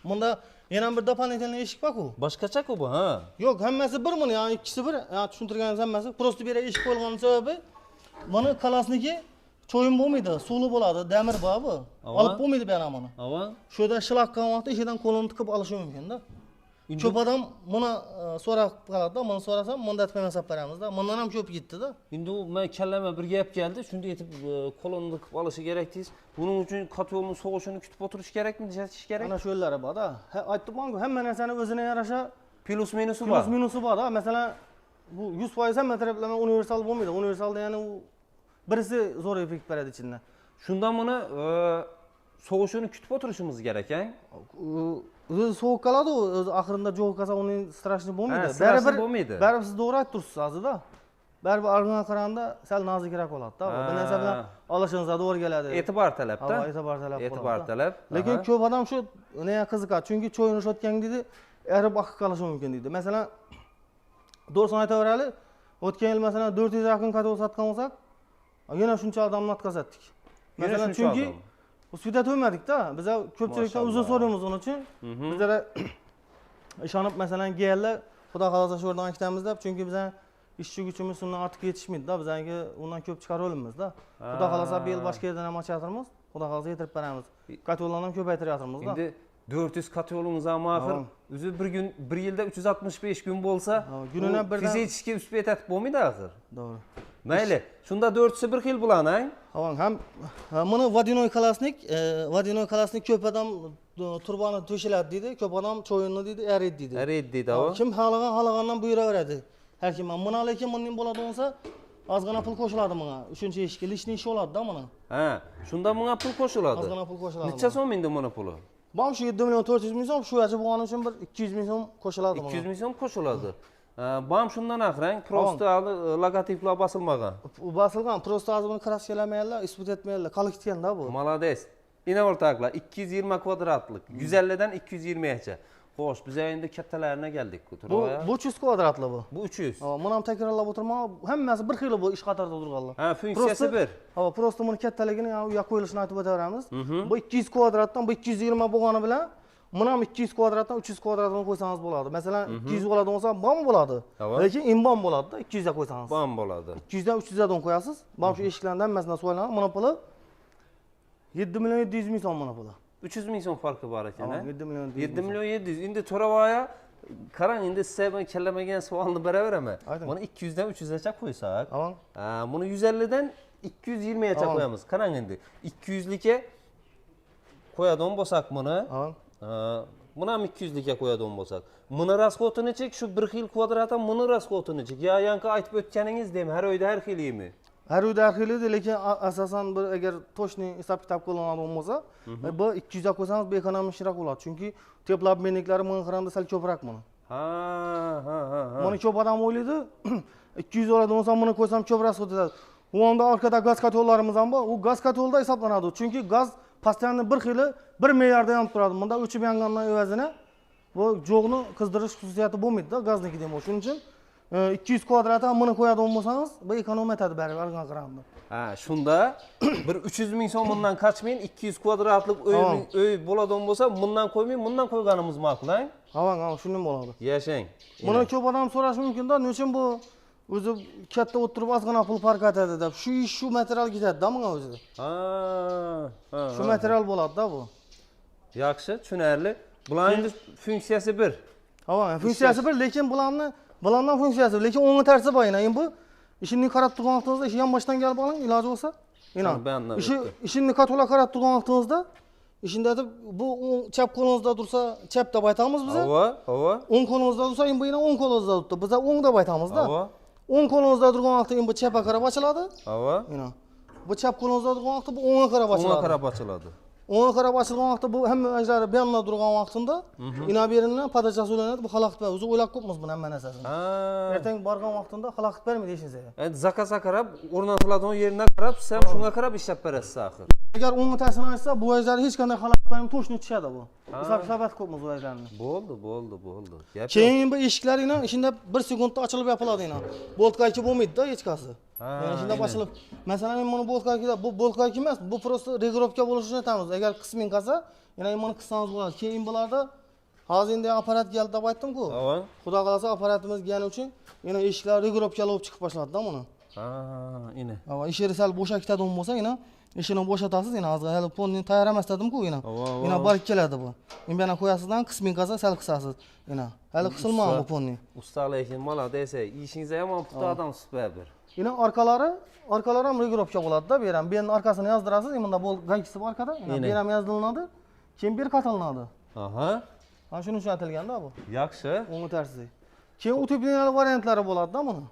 Bunda yana bir doполнительный eshik bor-ku. Boshqacha-ku bu, ha? Yo'q, hammasi bir buni, ya'ni ikkisi bir. Tushuntirganingiz hammasi. Prosta bir eshik qo'yilgan sababi Buni kalasniki cho'yin bo'lmaydi, suvli bo'ladi, demir bor bu. Olib bo'lmaydi bu yana buni. Ava. Shu yerda shilaqqan vaqtda ichidan qo'lini tiqib olishi mumkin-da. Ko'p odam buni so'rab qoladi-da, buni so'rasam, bunda tepma hisob beramiz-da. Bundan ham ko'p ketdi-da. Endi u men kallama bir gap keldi, shunda aytib qo'lini tiqib olishi kerak deysiz. Buning uchun kotyolning sovushini kutib o'tirish kerakmi, jatish kerak? Ana shu yo'llari bor-da. Aytdim-ku, hamma narsani o'zine yarasha Plus minusi bor. plus minusi bor-da. Masalan, bu 100% hamma taraflama universal bo'lmaydi. Universalda ya'ni u birisi zo'r effekt beradi ichidan. Shundan buni sovushini kutib o'tirishimiz kerak-a? O'zi sovuq qoladi, o'zi oxirinda jo'q qolsa uning strashni bo'lmaydi. bo'lmaydi. Baribir siz to'g'ri aytib tursiz hozirda. Baribir arg'on qaraganda sal nozikroq bo'ladi-da. Bu narsa bilan olishingiz to'g'ri keladi. E'tibor talabda. E'tibor talab. E'tibor talab. Lekin ko'p odam shu nega qiziqadi? Chunki cho'yini shotgan deydi, erib oqib qolishi mumkin deydi. Masalan, to'g'risini aytaveraylik, o'tgan yil masalan 400 yaqin kotol sotgan bo'lsak, yana shuncha odamni o'tkazatdik. Masalan, chunki Usvida to'ymadik-da. Biz ko'pchilikdan uzr so'raymiz uning uchun. Bizlar ishonib masalan gellar, xudo xolasa shu yerdan aytamiz deb, chunki biz ishchi kuchimiz undan ortiq yetishmaydi-da. Bizga undan ko'p chiqarolamizda. Xudo xolasa bu yil boshqa yerdan ham ochyapmiz. Xudo xolasa yetirib beramiz. Katollarni ham ko'paytiryapmiz-da. Endi 400 katyolimiz ham axir o'zi bir yilda 365 kun bo'lsa, gününe birden fizikga usbet etib bo'lmaydi axir. Doğru. Mayli, shunda 4'sü bir xil bulan-a? Ham buni vodinoy kalasnik ko'p odam turbani to'shiladi deydi, ko'p odam cho'yinni deydi, eriydi deydi. Eriydi deydi o. Kim xalagandan buyuraveradi. Har kim buni lekin bundan bo'ladi bo'lsa, ozgina pul qo'shiladi bunga. 3-eshikka lishni ish bo'ladi-da buni. Ha, shunda bunga pul qo'shiladi. Ozgina pul qo'shiladi. Necha so'm endi buni puli? Bam shu 7 million 400 ming so'm, shu yachi bo'lgani uchun bir 200 ming so'm qo'shiladi bunga. 200 ming so'm qo'shiladi. Bam shundan axrang, prosto logotiplar bosilmagan. U bosilgan, prosto hozir buni kraskalamaylar, isbot etmaylar, qolib ketgan-da bu. Молодец. Ina o'rtoqlar, 220 kvadratlik, 150 dan 220 gacha. Xo'sh, biz endi kattalarına geldik ku. Bu 300 kvadratli bu. Bu 300. Buni ham takrorlab o'tirma, hammasi bir xil bu ish qatorida turganlar. Ha, funksiyasi bir. Prosto buni kattaligini u yoqqa qo'yilishini aytib o'taveramiz. Bu 200 kvadratdan bu 220 bo'lgani bilan, buni ham 200 kvadratdan 300 kvadratga qo'ysangiz bo'ladi. Masalan, 200 bo'ladi bo'lsa, bom bo'ladi. Lekin imbom bo'ladi-da, 200 ga qo'ysangiz. Bom bo'ladi. 200 dan 300 dan qo'yasiz. Bom shu eshiklardan hammasidan so'ylanadi. Buni puli 7 million 700 ming so'm buni puli. 300 ming so'm farqi bor ekan, ha? 7 million 7 million 700. Endi To'ravoya qarang, endi siz ben kallamagan savolni beraveraman. Buni 200 dan 300 gacha qo'ysak, buni 150 dan 220 gacha qo'yamiz. Qarang endi 200 likka qo'yadigan bo'lsak buni, buni ham 200 likka qo'yadigan bo'lsak, buni rasxotini chek, shu bir xil kvadratdan buni rasxotini chek. Ya yanqa aytib o'tganingiz deymi, har oyda har xilimi? Har uyda har xil edi, lekin asosan bir agar to'shni hisob kitob qilinadigan bo'lsa, bu 200 ga qo'ysangiz bu ekonomikroq bo'ladi. Chunki teplobmenniklari ming qaranda sal ko'proq buni. Ha. Buni ko'p odam o'ylaydi, 200 oladi bo'lsa buni qo'ysam ko'proq sotadi. U onda orqada gaz katollarimiz ham bor. U gaz katolda hisoblanadi. Chunki gaz postoyanno bir xili 1 milliardda yonib turadi. Bunda o'chib yangandan evazini bu jo'g'ni qizdirish xususiyati bo'lmaydi-da, gazniki demo. Shuning uchun 200 kvadratga buni qo'yadigan bo'lsangiz, bu ekonomiya etadi baribir argan qaraganda. Ha, shunda bir 300 ming so'm bundan qochmayin, 200 kvadratlik uy bo'ladigan bo'lsa, bundan qo'ymayman, bundan qo'yganimiz ma'qul-a? Ha, shunday bo'ladi. Yashang. Buni ko'p odam so'rashi mumkin-da, nechun bu o'zi katta o'tirib ozgina pul farq etadi deb. Shu ish shu material ketadi-da bunga o'zi. Shu material bo'ladi-da bu. Yaxshi, tushunarli. Bularning funksiyasi bir. Funksiyasi bir, lekin bularning funksiyasi, lekin o'ngi tersi bor yana. Bu ishini qarab turgan vaqtingizda, ishi ham boshdan kelib oling, iloji bo'lsa. Ishini katola qarab turgan vaqtingizda, ishinde bu chap qo'lingizda tursa, chap deb aytamiz biz. O'ng qo'lingizda tursa, bu yana o'ng qo'lingizda turibdi. Biz o'ng deb aytamiz-da. O'ng qo'lingizda turgan vaqtda bu chapga qarab ochiladi. Bu chap qo'lingizda turgan vaqtda bu o'ngga qarab ochiladi. O'ngga qarab ochiladi. O'ngga qarab ochilgan vaqtda bu hamma ajrari bu yonda turgan vaqtida ina berinan podachasi ulanadi, bu xalaqit beradi. O'zi o'ylab qo'ymiz buni hamma narsasini. Ertaga borgan vaqtida xalaqit bermaydi esingizga. Endi zakazga qarab, o'rnatiladigan yerine qarab, siz ham shunga qarab ishlab berasiz axir. Agar o'ngga tasini aytsa, bu ajrari hech qanday xalaqit bermay to'shni tushadi bu. Hisob qo'ymiz bu ajrarni. Bo'ldi. Keyin bu eshiklaringni ishinde 1 sekundda ochilib yopiladi ina. Boltqaychi bo'lmaydi-da hech qasi. Yani shunda ochilib, masalan men buni boltqaychi, bu boltqaychi emas, bu prosta regirovka bo'lishini aytamiz. Agar qisming qolsa, yana buni qissangiz bo'ladi. Keyin bularda hozir endi apparat keldi deb aytdim-ku. Xudo xolasa apparatimiz kelgani uchun yana eshiklar regirovkali bo'lib chiqib boshladi-da buni. Ha, yine. Ava iş yeri sal boşa ketadigan bo'lsa, yana ishini bo'shatasiz, yana hozir hali ponni tayyor emas dedim-ku, yana. Yana borib keladi bu. Men yana qo'yasizdan qisminkaza sal qisasiz, yana. Hali qisilmagan bu ponni. Usta lekin молодец, ishingiz ham puxta odam super. Yana arkalari ham regirovka bo'ladi-da, bu ham. Bu yerning arkasini yozdirasiz, bunda bol gaykisi bor arkada, yana bu ham yozdiriladi. Keyin bir qatalinadi. Aha. Mana shuning uchun atalganda bu. Yaxshi. O'ngi tarzi. Keyin utubinalar variantlari bo'ladi-da buni.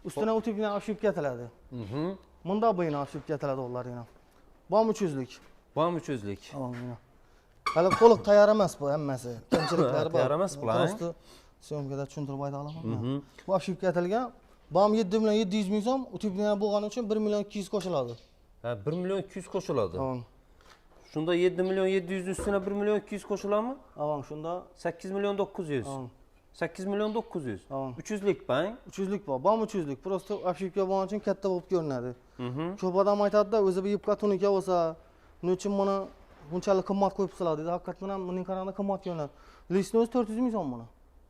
Ustuna utubina ashib ketiladi. Bunda bo'yini ashib ketiladi ular yana. Bom 300lik. Bom 300lik. Hali to'liq tayyor emas bu hammasi. Kamchiliklari bor. Tayyor emas bular. Prosta syomkada tushuntirib ayta olaman. Bu ashib ketilgan. Bom 7 million 700 ming so'm, utubina bo'lgani uchun 1 million 200 qo'shiladi. Ha, 1 million 200 qo'shiladi. Shunda 7 million 700 üstüne 1 million 200 qo'shiladimi? Avan shunda 8 million 900. 8 million 900. 300lik bang. 300lik bor. Bom 300lik. Prosta ashibga bo'lgani uchun katta bo'lib ko'rinadi. Ko'p odam aytadi-da, o'zi bir yupqa tunika bo'lsa, nechun buni bunchalik qimmat qo'yib qiladi deydi. Haqiqatan ham buning qaraganda qimmat ko'rinadi. Listni o'zi 400 ming so'm buni.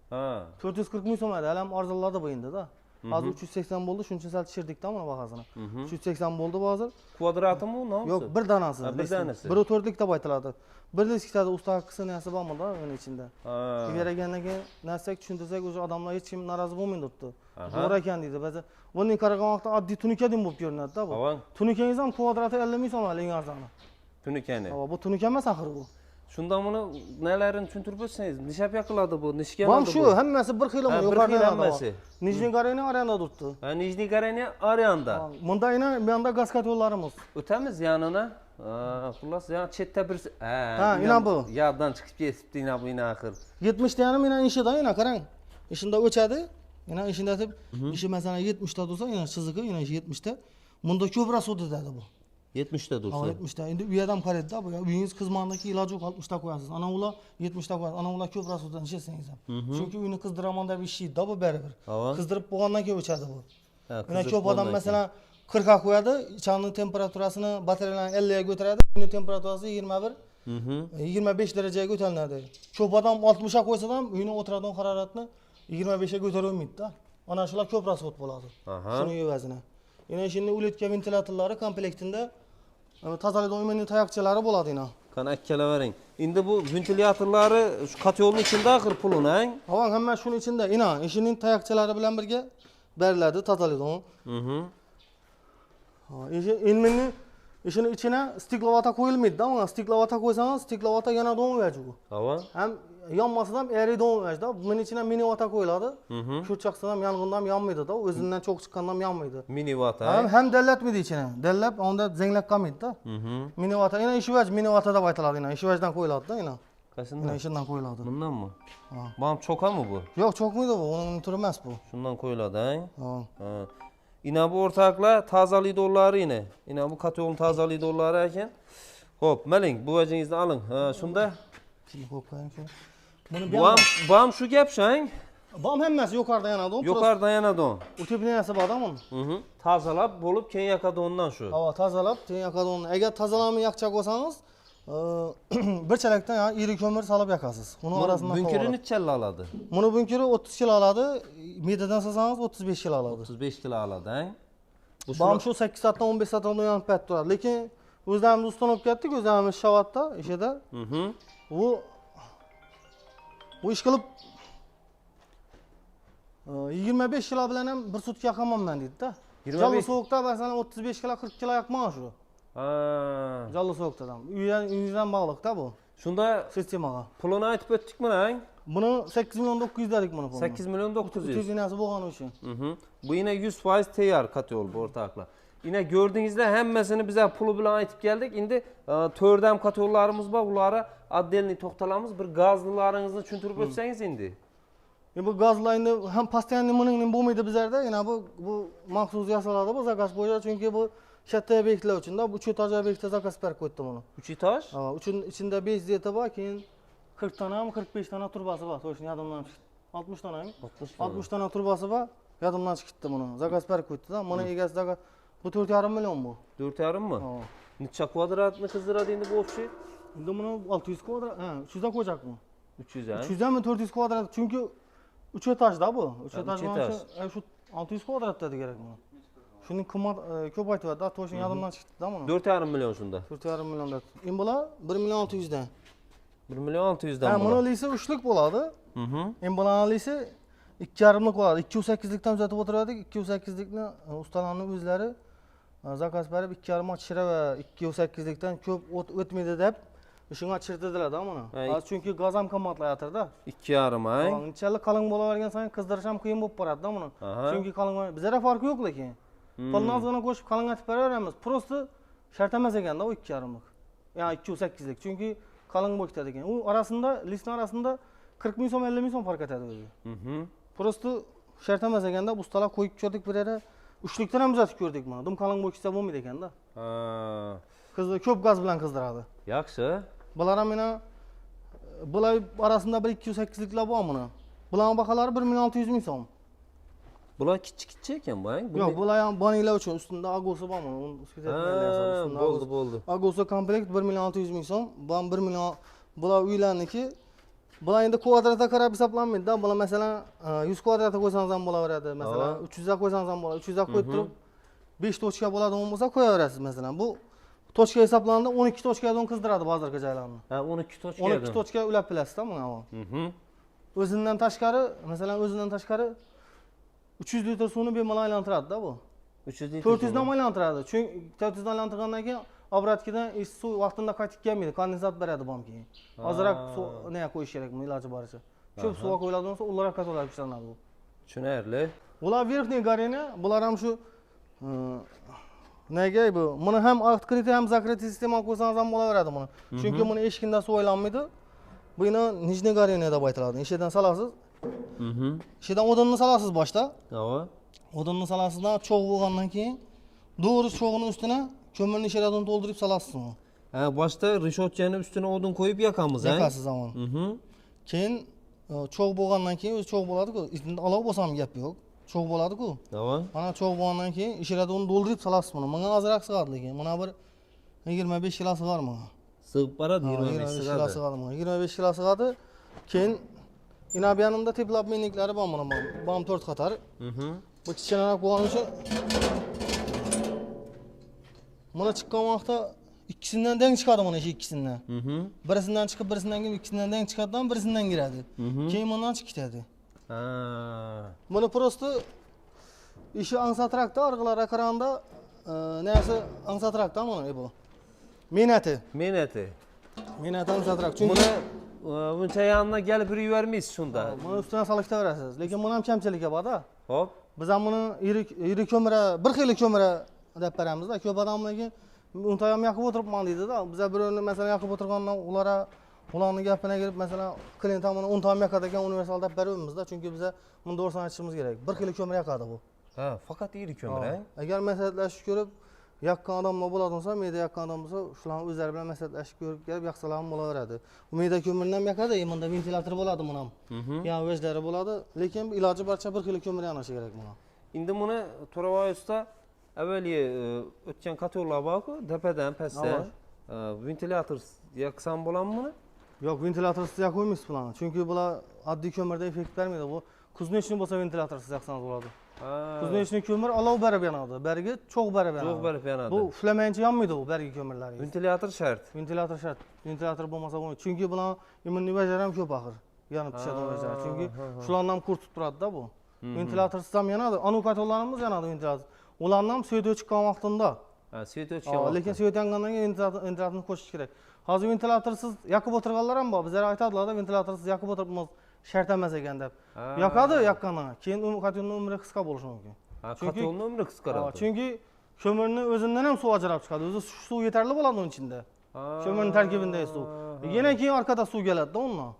Ha. 440 ming so'm edi. Hali ham arzonladi bu endi-da. Hozir 380 bo'ldi, shuncha sal tushirdik-da buni bahosini. 380 bo'ldi bu hozir. Kvadratimi u, nima? Yo'q, bir danasi. Bir danasi. 1/4lik deb aytiladi. Bir diskada usta qisniyasi bormi-da uning ichida. Beragandan keyin narsak tushuntirsak, o'sha odamlar hech kim norozi bo'lmaydi debdi. To'g'ri ekan deydi. Ba'zi bundan qaragan vaqtda oddiy tunika deb bo'lib ko'rinadi-da bu. Tunikangiz ham kvadrati 50 ming so'm eng arzoni. Tunikani. Ha, bu tunika emas axir bu. Shunda buni nalarini tushuntirib o'tsangiz, nishab yoqiladi bu, nishga bu. Ham shu, hammasi bir xil bo'ladi. Yuqorida hammasi. Nijniy Goreniy Aryanda turibdi. Ha, Nijniy Goreniy Aryanda. Bunda yana bu yerda gaz kotellarimiz. O'tamiz yanına. Xullas, yana chetda bir ha, ina bu. Yoddan chiqib ketibdi ina bu ina axir. 70 ta yana mena ishida, yana qarang. Ishinda o'chadi. Yana ishinda deb, ishi masalan 70 ta bo'lsa, yana chizig'i yana 70 ta. Bunda ko'proq sud etadi bu. 70 ta dursa. 70 ta. Endi u yerdan qaraydi-da, bu uyingiz xizmatidagi iloji yo'q 60 ta qo'yasiz. Ana ular 70 ta qo'yasiz. Ana ular ko'proq suddan ishlasangiz ham. Chunki uyni qizdiraman deb ishlaydi-da bu baribir. Qizdirib bo'lgandan keyin o'chadi bu. Mana ko'p odam masalan 40 ga qo'yadi, ichani temperaturasini batareyalarni 50 ga ko'taradi, uyning temperaturasi 21 25 darajaga ko'tariladi. Ko'p odam 60 ga qo'ysa ham uyning o'tiradigan haroratni 25 ga ko'tara olmaydi-da. Ana shular ko'proq sud bo'ladi. Shuning evazini. Yana ishning uletga ventilatorlari komplektida tozalaydigan uyning tayoqchalari bo'ladi yana. Qani akkalavering. Endi bu ventilyatorlari shu kotyolning ichida axir pulunang. Ha, hamma shuning ichida. Ina, ishining tayoqchalari bilan birga beriladi, tozalaydigan. Ha, ishini ichine stiklovata qo'yilmaydi-da, unga stiklovata qo'ysangiz, stiklovata yana donmaydi bu. Ham yonmasidan ham eri donmaydi-da. Buning ichine mini vata qo'yiladi. Shu chaqsa ham yong'inda ham yonmaydi-da, o'zidan cho'q chiqqanda ham yonmaydi. Mini vata. Ham dallatmaydi ichine. Dallab, onda zanglab qolmaydi-da. Mini vata, yana ishivach mini vata deb aytiladi, yana ishivachdan qo'yiladi-da, yana. Qaysidan? Yana ishidan qo'yiladi. Bundanmi? Ha. Bu ham cho'qami bu? Yo'q, cho'qmaydi bu, uning turi emas bu. Shundan qo'yiladi, ha? Ha. Ina bu o'rtoqlar tozalaydiganlari ina. Ina bu kotyolni tozalaydiganlari ekan. Xo'p, meling, bu vajingizni oling. Ha, shunda. Shuni qo'yib qo'ying shu. Bu ham shu gap shang. Bu ham hammasi yuqorida yanadi. Yuqorida yanadi. Utubinasi borda buni. Tozalab bo'lib keyin yakadondan shu. Ha, tozalab, keyin yakadonni. Agar tozalamay yaqchaq bo'lsangiz, bir chalakdan iri ko'mir solib yakasiz. Uni orasidan bunkiri necha oladi? Buni bunkiri 30 kilo oladi. Medadan solsangiz 35 kilo oladi. 35 kilo oladi, ha? Bu shu 8 soatdan 15 soatdan yonib payt turadi. Lekin o'zlarimiz uston olib ketdik, o'zlarimiz shavatda ishida. Bu ish qilib 25 kilo bilan ham bir sutka yoqaman deydi-da. Jalli sovuqda masalan 35 kilo 40 kilo yoqman shu. Ha. Jalli sovuqda ham. Uyingizdan bog'liq-da bu. Shunda sistemaga. Pulini aytib o'tdikmi, ha? Buni 8 million 900 dedik buni pulini. 8 million 900. Tuzinasi bo'lgani uchun. Bu yine 100% tayyor kotyol bu o'rtoqlar. Yine gördüğünüzde hemmesini bize pulu bilan aytib keldik. Endi to'rdam kotyollarimiz bor, ularga отдельный to'xtalamiz. Bir gazlilaringizni tushuntirib o'tsangiz endi. Bu gazlarni ham постоянный buning bo'lmaydi bizlarda. Yana bu maxsus yasaladi bu zakaz bo'yicha, chunki bu katta obyektlar uchun-da, bu 3 etaj obyektda zakaz berib qo'ydi buni. 3 etaj? Ha, uchun ichida 5 zeta bor, keyin 40 tona ham 45 tona turbasi bor. To'shni yodimdan chiqdi. 60 tona ham? 60 tona turbasi bor. Yodimdan chiqdi buni. Zakaz berib qo'ydi-da. Buni egasi zakaz bu 4,5 million bu. 4,5 mi? Ha. Necha kvadratni qizdiradi endi bu общий? Endi buni 600 kvadrat, ha, 300 da qo'yacak bu. 300 ha? 300 mi 400 kvadrat? Chunki 3 etajda bu. 3 etaj bo'lsa, shu 600 kvadrat dedi kerak buni. Şunun qiymat ko'p aytyapti, to'shin yodimdan chiqdi-da buni. 4,5 million shunda. 4,5 milliondan. Endi bular 1 million 600 dan. 1 million 600 dan. Ha, buni lisi 3lik bo'ladi. Endi bularning lisi 2,5lik bo'ladi. 208likdan uzatib o'tirdik. 208likni ustalarning o'zlari zakaz berib 2,5 chira va 208likdan ko'p o'tmaydi deb shunga chirtdilar-da buni. Hozir chunki gaz ham qimmatlayotir-da. 2,5 ay. Inchalik qalin bo'lavergan sayin qizdirish ham qiyin bo'lib boradi-da buni. Chunki qalin bizda farqi yo'q lekin. Pulni ozgina qo'shib qalin aytib beraveramiz. Prosta shart emas ekanda u 2,5lik. Ya'ni 208lik. Chunki qalin bo'lib ketadi ekan. U orasida, listning orasida 40 ming so'm, 50 ming so'm farq etadi o'zi. Prosta shart emas ekanda, ustalar qo'yib ko'rdik bir yere. 3likdan ham uzatib ko'rdik buni. Dim qalin bo'lib ketsa bo'lmaydi ekanda. Qizni ko'p gaz bilan qizdiradi. Yaxshi. Bular ham mana bular orasida bir 208liklar bor buni. Bularning baholari 1 million 600 ming so'm. Bular kichik ekan bu. Yo'q, bular ham bonilar uchun ustida agosi bormi? Bo'ldi, bo'ldi. Agosi komplekt 1 million 600 ming so'm. Bu 1 million bular uylarniki. Bular endi kvadratga qarab hisoblanmaydi-da. Bular masalan 100 kvadratga qo'ysangiz ham bo'laveradi. Masalan 300 ga qo'ysangiz ham bo'ladi. 300 ga qo'yib turib 5 tochka bo'ladigan bo'lsa qo'yaverasiz masalan. Bu tochka hisoblanadi, 12 tochkadan qizdiradi hozirgi joylarni. Ha, 12 tochka. 12 tochka ulab bilasizda buni ham. O'zidan tashqari, masalan o'zidan tashqari 300 litr suvni bemalol aylantiradi-da bu. 300 litr. 400 dan aylantiradi. Chunki 400 dan aylantirgandan keyin obratkidan suv vaqtida qaytib kelmaydi, kondensat beradi bom keyin. Ozroq suv nega qo'yish kerak buni iloji boricha. Ko'p suv qo'yiladigan bo'lsa, ular qatolar kuchlanadi bu. Tushunarli. Ular verniy gareni, bular ham shu nega bu? Buni ham открытый ham закрытый sistema qo'ysangiz ham bo'laveradi buni. Chunki buni eshikda suv aylanmaydi. Buni nijniy gareni deb aytiladi. Eshidan solasiz. Eshidan o'dinni solasiz boshda. To'g'ri. O'dinni solasizdan cho'g' bo'lgandan keyin doğru cho'g'ini ustuna ko'mirni sheradon to'ldirib solasiz uni. Ha, boshda rishotchani ustuna o'din qo'yib yoqamiz, ha? Yoqasiz zamon. Keyin cho'g' bo'lgandan keyin o'zi cho'g' bo'ladi-ku. Ichida olov bo'lsa ham gap yo'q. Cho'g' bo'ladi-ku. To'g'ri. Mana cho'g' bo'lgandan keyin sheradon to'ldirib solasiz buni. Menga ozroq sig'adi lekin. Mana bir 25 kilo sig'ar menga. Sig'ib boradi 25 kilo sig'adi menga. 25 kilo sig'adi. Keyin inabiyanimda teplab meniklari bor mana. Bom 4 qator. Bu kichkinaroq bo'lgani uchun mana chiqqan vaqtda ikkisidan deng chiqadi mana shu ikkisidan. Birisidan chiqib, birisidan kelib, ikkisidan deng chiqadidan birisidan kiradi. Keyin bundan chiqib ketadi. Buni prosta ishi ansatrakda, orqalar ekranda narsa ansatrakda mana bu. Menati. Menati ansatrak. Chunki buni buncha yanına kelib yuravermaysiz shunda. Buni ustidan solishtaverasiz. Lekin buni ham kamchiligi bor-da. Hop. Biz ham buni iri ko'mira, bir xil ko'mira deb beramiz-da. Ko'p odam lekin unta ham yoqib o'tiribman deydi-da. Biz birovni masalan yoqib o'tirgandan ularning gapini kirib masalan klient ham uni unta ham yoqadi ekan universal deb beramiz-da. Chunki biz buni to'g'risini aytishimiz kerak. Bir xil ko'mira yoqadi bu. Ha, faqat iri ko'mira. Agar maslahatlashib ko'rib yoqqan odamlar bo'ladi bo'lsa, meyda yoqqan odam bo'lsa, shularni o'zlari bilan maslahatlashib ko'rib kelib yoqsalar ham bo'laveradi. Bu meyda ko'mirni ham yoqadi, bunda ventilyator bo'ladi buni ham. Yani vejlari bo'ladi, lekin iloji boricha bir xil ko'mir yonishi kerak buni. Endi buni To'ravoy usta avvaliga o'tgan katorlar bor-ku, tepadan pastdan ventilyator yoqsam bo'ladimi buni? Yo'q, ventilyatorsiz yoqib qo'ymaysiz bularni. Chunki bular oddiy ko'mirda effekt bermaydi. Bu kuznechniy bo'lsa ventilyatorsiz yoqsangiz bo'ladi. Kuznechniy ko'mir olov berib yonadi. Berigi cho'g' berib yonadi. Cho'g' berib yonadi. Bu uflamayincha yonmaydi bu berigi ko'mirlar. Ventilyator shart. Ventilyator shart. Ventilyator bo'lmasa bo'lmaydi. Chunki bular immuniy vajar ham ko'p axir. Yonib tushadi vajar. Chunki shularni ham quritib turadi-da bu. Ventilyatorsiz ham yonadi. Anukatorlarimiz yonadi ventilyator. Ularni ham svet o'chgan vaqtida. Ha, svet o'chgan vaqtida. Lekin svet yangandan keyin ventilyatorni qo'shish kerak. Hozir ventilyatorsiz yoqib o'tirganlar ham bor. Bizlar aytadilar-da, ventilyatorsiz yoqib o'tiribmiz, shart emas ekan deb. Yoqadi yoqqandan. Keyin katyonning umri qisqa bo'lishi mumkin. Ha, katyonning umri qisqaradi. Chunki ko'mirni o'zidan ham suv ajrab chiqadi. O'zi suv yetarli bo'ladi uning ichida. Ko'mirning tarkibidagi suv. Yana keyin orqada suv keladi-da undan.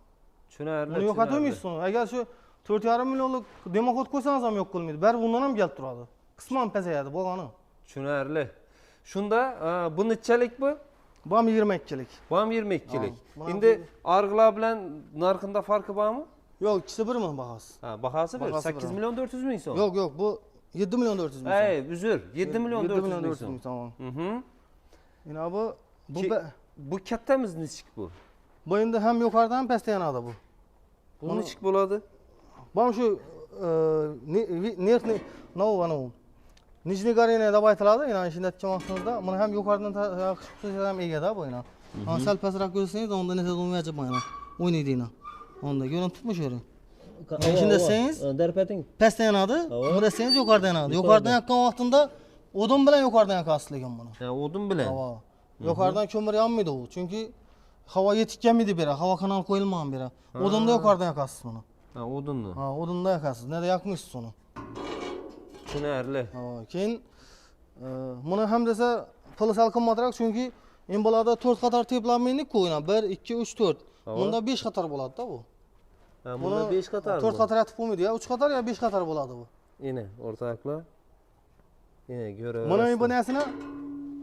Tushunarli. Uni yo'qotmaysiz uni. Agar shu 4,5 millionlik demoxod qo'ysangiz ham yo'q qilmaydi. Bari bundan ham kelib turadi. Qisman pasayadi bo'lgani. Tushunarli. Shunda bu nechalik bu? Bu ham 22lik. Bu ham 22lik. Endi arg'lar bilan narxida farqi bormi? Yo'q, ikisi birmi bahasi? Ha, bahasi bir. 8 million 400 ming so'm. Yo'q, bu 7 million 400 ming so'm. Ey, uzr, 7 million 400 ming so'm. Yana bu kattamiz nechik bu? Bu endi ham yuqoridan ham pastda yanadi bu. Bu nechik bo'ladi? Bu ham shu nerxni, Nijni Garina deb aytiladi, yana ishlatgan vaqtimizda buni ham yuqoridan yaxshi xususiyat ham egada bu yana. Ana sal pastroq ko'rsangiz, onda nesa bo'lmaydi bu yana. O'ynaydi yana. Onda ko'rinib turibmi shu yerda? Shunda sengiz darpating pastda yanadi, bunda sengiz yuqoridan yanadi. Yuqoridan yakkan vaqtida odun bilan yuqoridan yakasiz lekin buni. ha o'din bilan Havo. Yuqoridan ko'mir yanmaydi u. Chunki havo yetib kelmaydi bu yerga, havo kanal qo'yilmagan bu yerga. Odunda yuqoridan yakasiz buni. ha o'dinni Ha, odunda yakasiz. Neda yakmaysiz uni. tushunarli Ha, keyin buni ham desa puli sal qimmatroq, chunki embolada 4 qator teplanmaydi-ku, 1 2 3 4. Bunda 5 qator bo'ladi-da bu. ha bunda 5 qator 4 qator yetib bo'lmaydi, ya 3 qator ya 5 qator bo'ladi bu. Yine o'rtoqlar yine ko'raverasiz. Mana bu narsani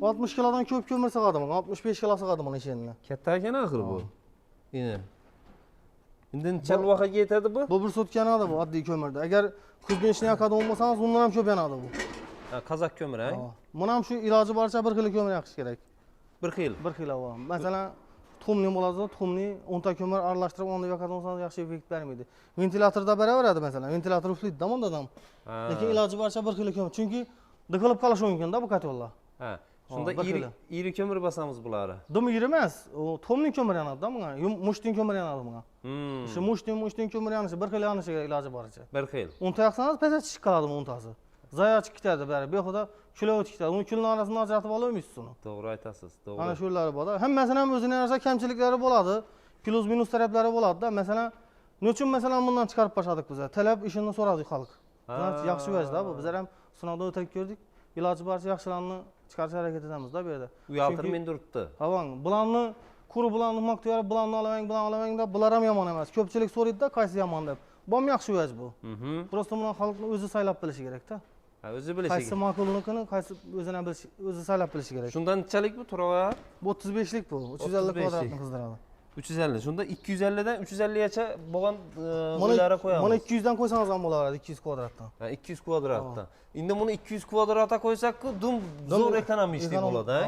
60 kilodan ko'p ko'mir sig'adi, 65 kilo sig'adi mana ishini. Katta ekan axir bu. Yine. Endi necha vaqtga yetadi bu? Bu bir sutka yanadi bu oddiy ko'mirda. Agar kuzda ishni yakadigan bo'lsangiz, undan ham ko'p yanadi bu. Ha, qozaq ko'mir, ha? Buni ham shu iloji boricha bir xil ko'mir yaqish kerak. Bir xil. Bir xil va. Masalan, tuxumni bo'ladi, tuxumni 10 ta ko'mir aralashtirib onda yakadigan bo'lsangiz yaxshi effekt bermaydi. Ventilatorda beraveradi masalan, ventilator uflaydi-da bundan. Lekin iloji boricha bir xil ko'mir. Chunki diqilib qolishi mumkin-da bu katollar. Ha. Shunda iri ko'mir basamiz bularni. Dim iri emas, u tuxumning ko'miri yanadi-da bunga. Mushtin ko'miri yanadi bunga. Shu mushtin ko'miri yanishi bir xil yanishi iloji boricha. Bir xil. 10 ta yaqsangiz pesa chiqib qoladi bu 10 tasi. Zaya chiqib ketadi bari. Behuda kilo o'tib ketadi. Uni kulning orasidan ajratib olmaysiz uni. To'g'ri aytasiz, to'g'ri. Ana shularga bor. Hammasini ham o'zining yarasha kamchiliklari bo'ladi. Plus minus taraflari bo'ladi-da. Masalan, nechun masalan bundan chiqarib boshladik biz? Talab ishini so'radik xalq. Yaxshi vajda bu. Bizlar ham sinovdan o'tib ko'rdik. Iloji boricha yaxshilarni chiqarish harakat etamiz-da bu yerda. Uyaltirmay turibdi. Havang, bularni quru bularni maqtayar, bularni olamang deb, bular ham yomon emas. Ko'pchilik so'raydi-da, qaysi yomon deb. Bu ham yaxshi vaj bu. Prosta buni xalqni o'zi saylab bilishi kerak-da. Ha, o'zi bilishi. Qaysi ma'qulligini, qaysi o'zini bilishi, o'zi saylab bilishi kerak. Shundan nechalik bu turava? Bu 35 lik bu. 350 kvadratni qizdiradi. 350. Shunda 250 dan 350 gacha bo'lgan uylarga qo'yamiz. Mana 200 dan qo'ysangiz ham bo'laveradi, 200 kvadratdan. Ha, 200 kvadratdan. Endi buni 200 kvadratga qo'ysak-ku, zo'r ekonomik ishlik bo'ladi, ha?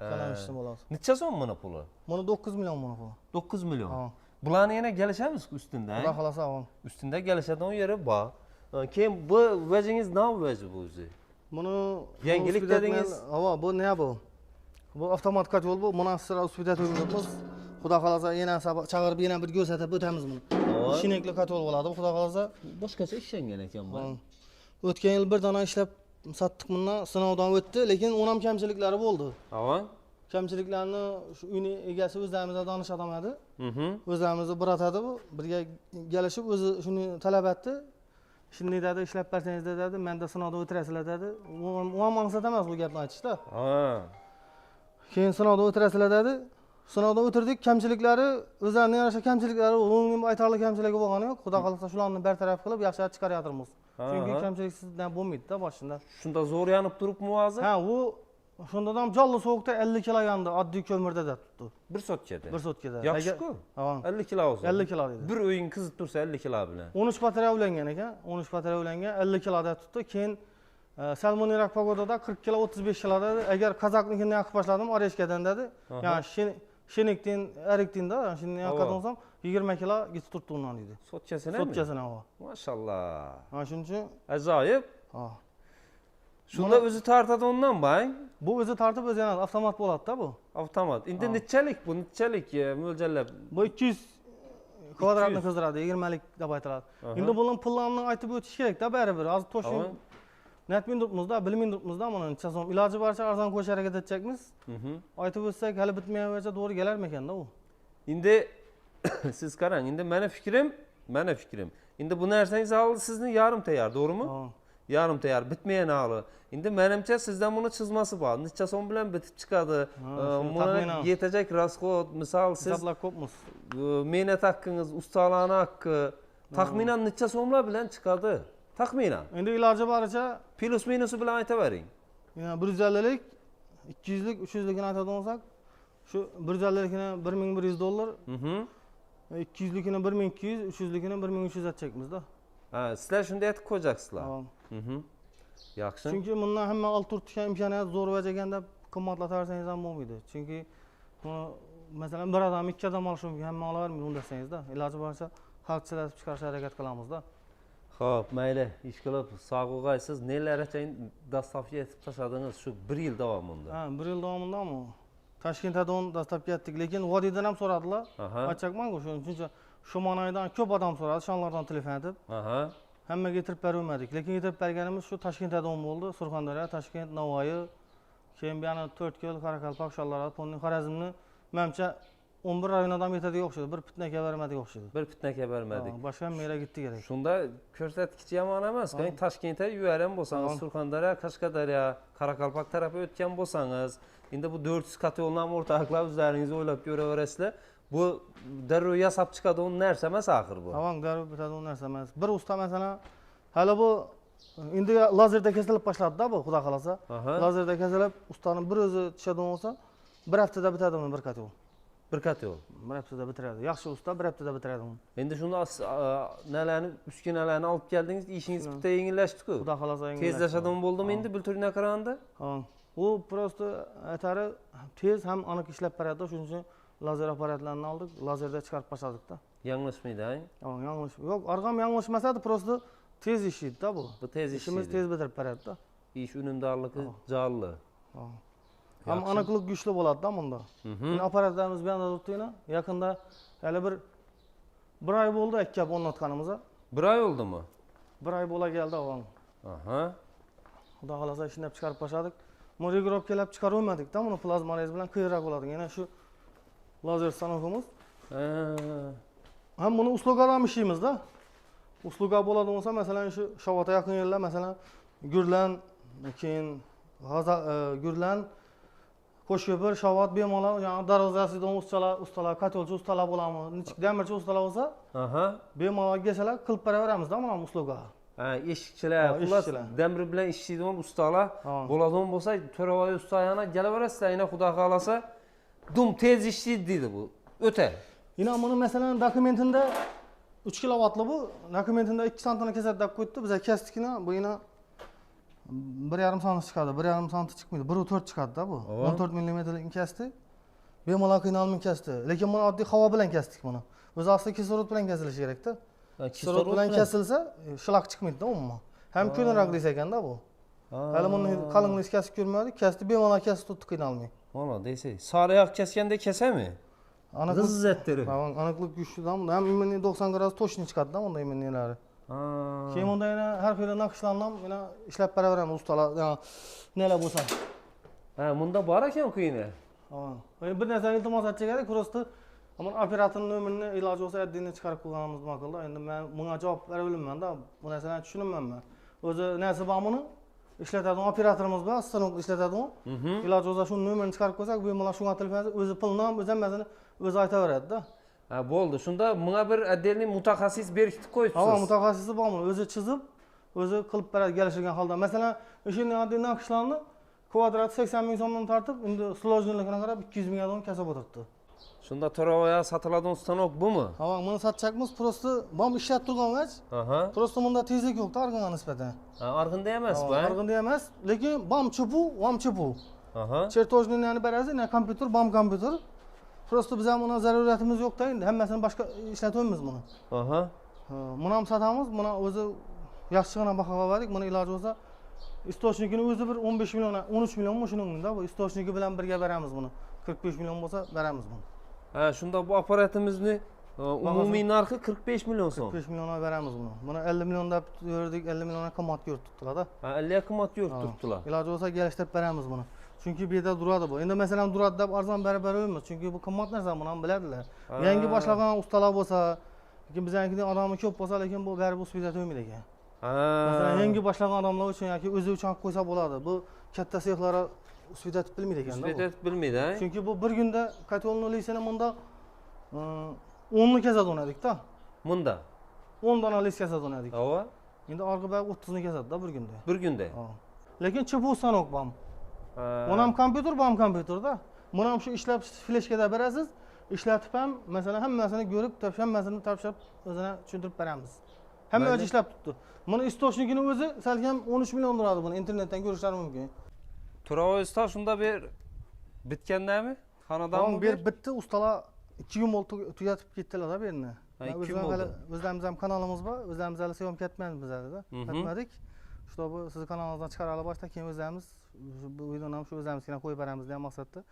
Ekonomik ishlik bo'ladi. Necha so'm buni puli? Buni 9 million buni puli. 9 million. Bularni yana kelishamiz ustunda, ha? Xudo xolasa, avon. Ustunda kelishadigan yeri bor. Keyin bu vajingiz nima vaji bu o'zi? Buni yangilik dedingiz. Ava, bu ne bu? Bu avtomat kotol bu. Buni asra uspidat o'rnatamiz. Xudo xolasa yana chaqirib yana bir ko'rsatib o'tamiz buni. Shinekli kotol bo'ladi. Xudo xolasa boshqacha ishlangan ekan bu. O'tgan yil bir dona ishlab satdik bundan, sinovdan o'tdi, lekin uni ham kamchiliklari bo'ldi. Ava? Kamchiliklarni shu uyni egasi o'zlarimizga donish odam edi. O'zlarimizni biratadi bu. Birga kelishib o'zi shuni talab etdi. Shunday dedi, ishlab bersangiz dedi, menda sinovda o'tirasizlar dedi. U ham maqsad emas bu gapni aytishda. Keyin sinovda o'tirasizlar dedi. Sinovda o'tirdik, kamchiliklari o'zlarining yarasha kamchiliklari, umumiy aytarli kamchiligi bo'lgani yo'q. Xudo xolasa shularni bartaraf qilib yaxshi chiqaryapmiz. Chunki kamchiliksizdan bo'lmaydi-da boshida. Shunda zo'r yanib turibmi o'zi? Ha, u shunda ham jolli sovuqda 50 kilo yandi, oddiy ko'mirda da tutdi. Bir sotkada. Bir sotkada. Yaxshi-ku. Ha. 50 kilo o'zi. 50 kilo dedi. Bir o'yin qizib tursa 50 kilo bilan. 13 patara ulangan ekan. 13 patara ulangan 50 kiloda tutdi. Keyin salmoniyrak pogodada 40 kilo 35 kilo dedi. Agar qozaqnikini yoqib boshladim Oreshkadan dedi. Ya'ni Shenekdan, Eriktinda, shuni yoqib olsam 20 kilo yetib turibdi undan dedi. Sotkasini? Sotkasini ha. Mashallah. Ha, shuning uchun ajoyib. Ha. Shunda o'zi tortadi undan bang. Bu o'zi tortib o'zi yana avtomat bo'ladi-da bu. Avtomat. Endi nechalik bu? Nechalik mo'ljallab? Bu 200 kvadratni qizdiradi, 20 lik deb aytiladi. Endi buning pullarni aytib o'tish kerak-da baribir. Hozir to'shin netmin turibmiz-da, bilmin turibmiz-da buni necha so'm. Iloji boricha arzon qo'yish harakat edacakmiz. Aytib o'tsak, hali bitmayapti, to'g'ri kelarmikan-da u. Endi siz qarang, endi mana fikrim. Endi bu narsangiz hali sizni yarim tayyor, to'g'rimi? Yarim tayyor, bitmagan hali. Endi menimcha sizdan buni chizmasi bor. Necha so'm bilan bitib chiqadi? Buni yetajak rasxod, misol siz hisoblar ko'pmiz. Mehnat haqqingiz, ustalarning haqqi taxminan necha so'mlar bilan chiqadi? Taxminan. Endi iloji boricha plus minusi bilan aytavering. Yana 150 lik, 200 lik, 300 likni aytadigan bo'lsak, shu 150 likni $1100, 200 likni 1200, 300 likni 1300 aytchakmiz-da. Ha, sizlar shunday aytib qo'yacaksizlar. Yaxshi. Chunki bundan hamma olib turtgan imkoniyat zo'r vajagan deb qimmatlatarsangiz ham bo'lmaydi. Chunki masalan bir odam ikki odam olishi mumkin, hamma olavermaydi unda desangiz-da. Iloji boricha xalqchilatib chiqarishga harakat qilamiz-da. Xo'p, mayli, ish qilib sog' bo'lg'aysiz. Nelarcha dastavka etib tashladingiz shu 1 yil davomida? Ha, 1 yil davomidami? Toshkentdan dastavka etdik, lekin vodiydan ham so'radilar. Aha. Aytchakman-ku, shuning uchun shu manaydan ko'p odam so'radi, shonlardan telefon etib. Aha. Hammaga yetirib berolmadik, lekin yetirib berganimiz shu Toshkentdan bo'ldi. Surxondaryo, Toshkent, Navoiy, keyin bu yana To'rtko'l, Qoraqalpoq, Sholarod, Xorazmni menimcha 11 rayondan ham yetadiga o'xshaydi. Bir pitnaga bermadiga o'xshaydi. Bir pitnaga bermadik. Boshqa ham mera ketdi kerak. Shunda ko'rsatkichi yomon emas. Qani Toshkentda yurgan bo'lsangiz, Surxondaryo, Qashqadaryo, Qoraqalpoq tarafga o'tgan bo'lsangiz, endi bu 400 katyolni ham o'rtaklab o'zlaringiz o'ylab ko'raverasizlar. Bu darrov yasab chiqadigan narsa emas axir bu. Avang darrov bitadigan narsa emas. Bir usta masalan, hali bu endi lazerda kesilib boshladi-da bu, xudo xolasa. Lazerda kesilib, ustaning bir o'zi tushadigan bo'lsa, bir haftada bitadi uni bir katyol. Bir katyol. Bir haftada bitiradi. Yaxshi usta bir haftada bitiradi uni. Endi shunda nalarni, uskunalarni olib keldingiz, ishingiz bitta yengillashdi-ku. Xudo xolasa Tezlashadigan bo'ldimi endi bulturina qaraganda? Ha. U prosta aytari tez ham aniq ishlab beradi, shuning uchun lazer apparatlarini oldik, lazerda chiqarib boshladik-da. Yanglishmaydi-a? Yanglish. Yo'q, arg'am yanglishmasadi, prosta tez ishlaydi-da bu. Bu tez ishimiz tez bitirib beradi-da. Ish unumdorligi jonli. Ham aniqlik kuchli bo'ladi-da bunda. Endi apparatlarimiz bu yerda turibdi-na. Yaqinda hali bir oy bo'ldi ikkab o'rnatganimizga. 1 oy bo'ldimi? 1 oy bo'la keldi avval. Aha. Xudo xolasa ishlab chiqarib boshladik. Monografikalab chiqarib olmadik-da, buni plazmaliz bilan qiyroq bo'ladi. Yana shu lazer stanokimiz. Ham buni usluga ham ishlaymiz-da. Usluga bo'ladi bo'lsa, masalan, shu Shovotga yaqin yerlar, masalan, Gurlan, keyin Gurlan, Qo'shko'pir, Shovot bemalol, ya'ni darvozasidan ustalar, katyolchi ustalar bo'lamiz. Nechik damirchi ustalar bo'lsa, bemalol kelsalar, qilib beraveramiz-da mana usluga. Ha, eshikchilar, xullas damir bilan ishlaydigan ustalar bo'ladigan bo'lsa, to'ravoy usta yana kelaverasizlar, yana xudo xolasa, dum tez ishlaydi deydi bu. O'ta. Yine buni masalan dokumentida 3 kilovatli bu, dokumentida 2 santini kesadi deb qo'ydi. Biz kesdikni, bu yana 1,5 sant chiqadi, 1,5 sant chiqmaydi, 1,4 chiqadi-da bu. 14 mm kesdi. Bemalol qiynalmay kesdi. Lekin buni oddiy havo bilan kesdik buni. O'zi asli kislorod bilan kesilishi kerak-da. Kislorod bilan kesilsa, shilaq chiqmaydi-da umuman. Ham ko'nroq desa ekanda bu. Hali buni qalinligini kesib ko'rmadik, kesdi, bemalol kesib tutdi qiynalmay. Mana desak, sariyoq kesganda kesami? G'izzatdir. Aniqlik kuchlidan, ham 90 gradus to'shni chiqadi-da bunday minelari. Keyin bunda yana har xil naqshlarni ham yana ishlab beraveramiz ustalar, nelar bo'lsa. Ha, bunda bor ekan kuyini. Bir narsani iltimos etsak kerak, prosta ammo operatorning nomerini iloji bo'lsa addini chiqarib qo'yganimiz ma'qul-da. Endi men bunga javob bera bilmayman-da. Bu narsani tushunmayman. O'zi narsa bor buni ishlatadigan operatorimiz bor, stanok ishlatadigan. Iloji bo'lsa shu nomerini chiqarib qo'ysak, bu mana shunga telefon o'zi pulni ham o'zi hammasini o'zi aytaveradi-da. Ha, bo'ldi. Shunda bunga bir отдельный mutaxassis berkitib qo'yibsiz. Ha, mutaxassisi bormi? O'zi chizib, o'zi qilib beradi kelishgan holda. Masalan, o'sha oddiy naqshlarni kvadrat 80 ming so'mdan tortib, endi sложныйligini qarab 200 ming so'm kasab o'tiribdi. Shunda to'ravoya sotiladigan stanok bumi? Ha, buni sotchakmiz, prosta bom ishlab turgangach, prosta bunda tezlik yo'q-da arg'inga nisbatan. Ha, arg'inda emas bu. Arg'inda emas, lekin bom chupu. Chertojni yani berasiz, ne kompyuter, bom kompyuter. Prosta biz ham buna zaruratimiz yo'q-da, endi hammasini boshqa ishlatamiz buni. Buni ham sotamiz, buni o'zi yaxshigina bahoga berdik, buni iloji bo'lsa istochnigini o'zi bir 15 million, 13 millionmi shuningda bu istochnigi bilan birga beramiz buni. 45 million bo'lsa beramiz buni. Ha, shunda bu apparatimizni umumiy narxi 45 million so'm. 45 millionga beramiz buni. Buni 50 million deb yurdik, 50 millionga qimmat yo'rtibdilar-da. Ha, 50 qimmat yo'rtibdilar. Iloji bo'lsa kelishtirib beramiz buni. Chunki bu yerda duradi bu. Endi masalan duradi deb arzon berib beramiz. Chunki bu qimmat narsa, buni ham biladilar. Yangi boshlagan ustalar bo'lsa, lekin biznikidan odami ko'p bo'lsa, lekin bu baribir usbida to'ymaydi ekan. Masalan, yangi boshlagan odamlar uchun yoki o'zi uchun qo'ysa bo'ladi. Bu katta sexlarga usbida bilmaydi ekan-da. Usbida bilmaydi-a? Chunki bu bir kunda katyolni lisini bunda 10 ni kesadi o'nadik-da. Bunda 10 dona lis kesadi o'nadik. Ava? Endi orqa 30 ni kesadi-da bir kunda. Bir kunda. Lekin chipu stanok bor. Buni ham kompyuter, bu ham kompyuterda. Buni ham shu ishlab fleshkada berasiz, ishlatib ham masalan hammasini ko'rib, hammasini topshirib o'zini tushuntirib beramiz. Hamma o'zi ishlab tutdi. Buni istochnigini o'zi salkam 13 million turadi, buni internetdan ko'rishlari mumkin. To'ravoy usta shunda bir bitgandami? Xonadon bir bitti ustalar 2 kun bo'ldi tugatib ketdilar-da bu yerni. Kim oldu? Özlerimiz ham kanalımız var. Özlerimiz hali syomka etmemiz biz hali da. Etmedik. İşte bu siz kanalınızdan çıkarala başta keyin özlerimiz bu videoni ham shu o'zimizgina qo'yib beramiz degan maqsadda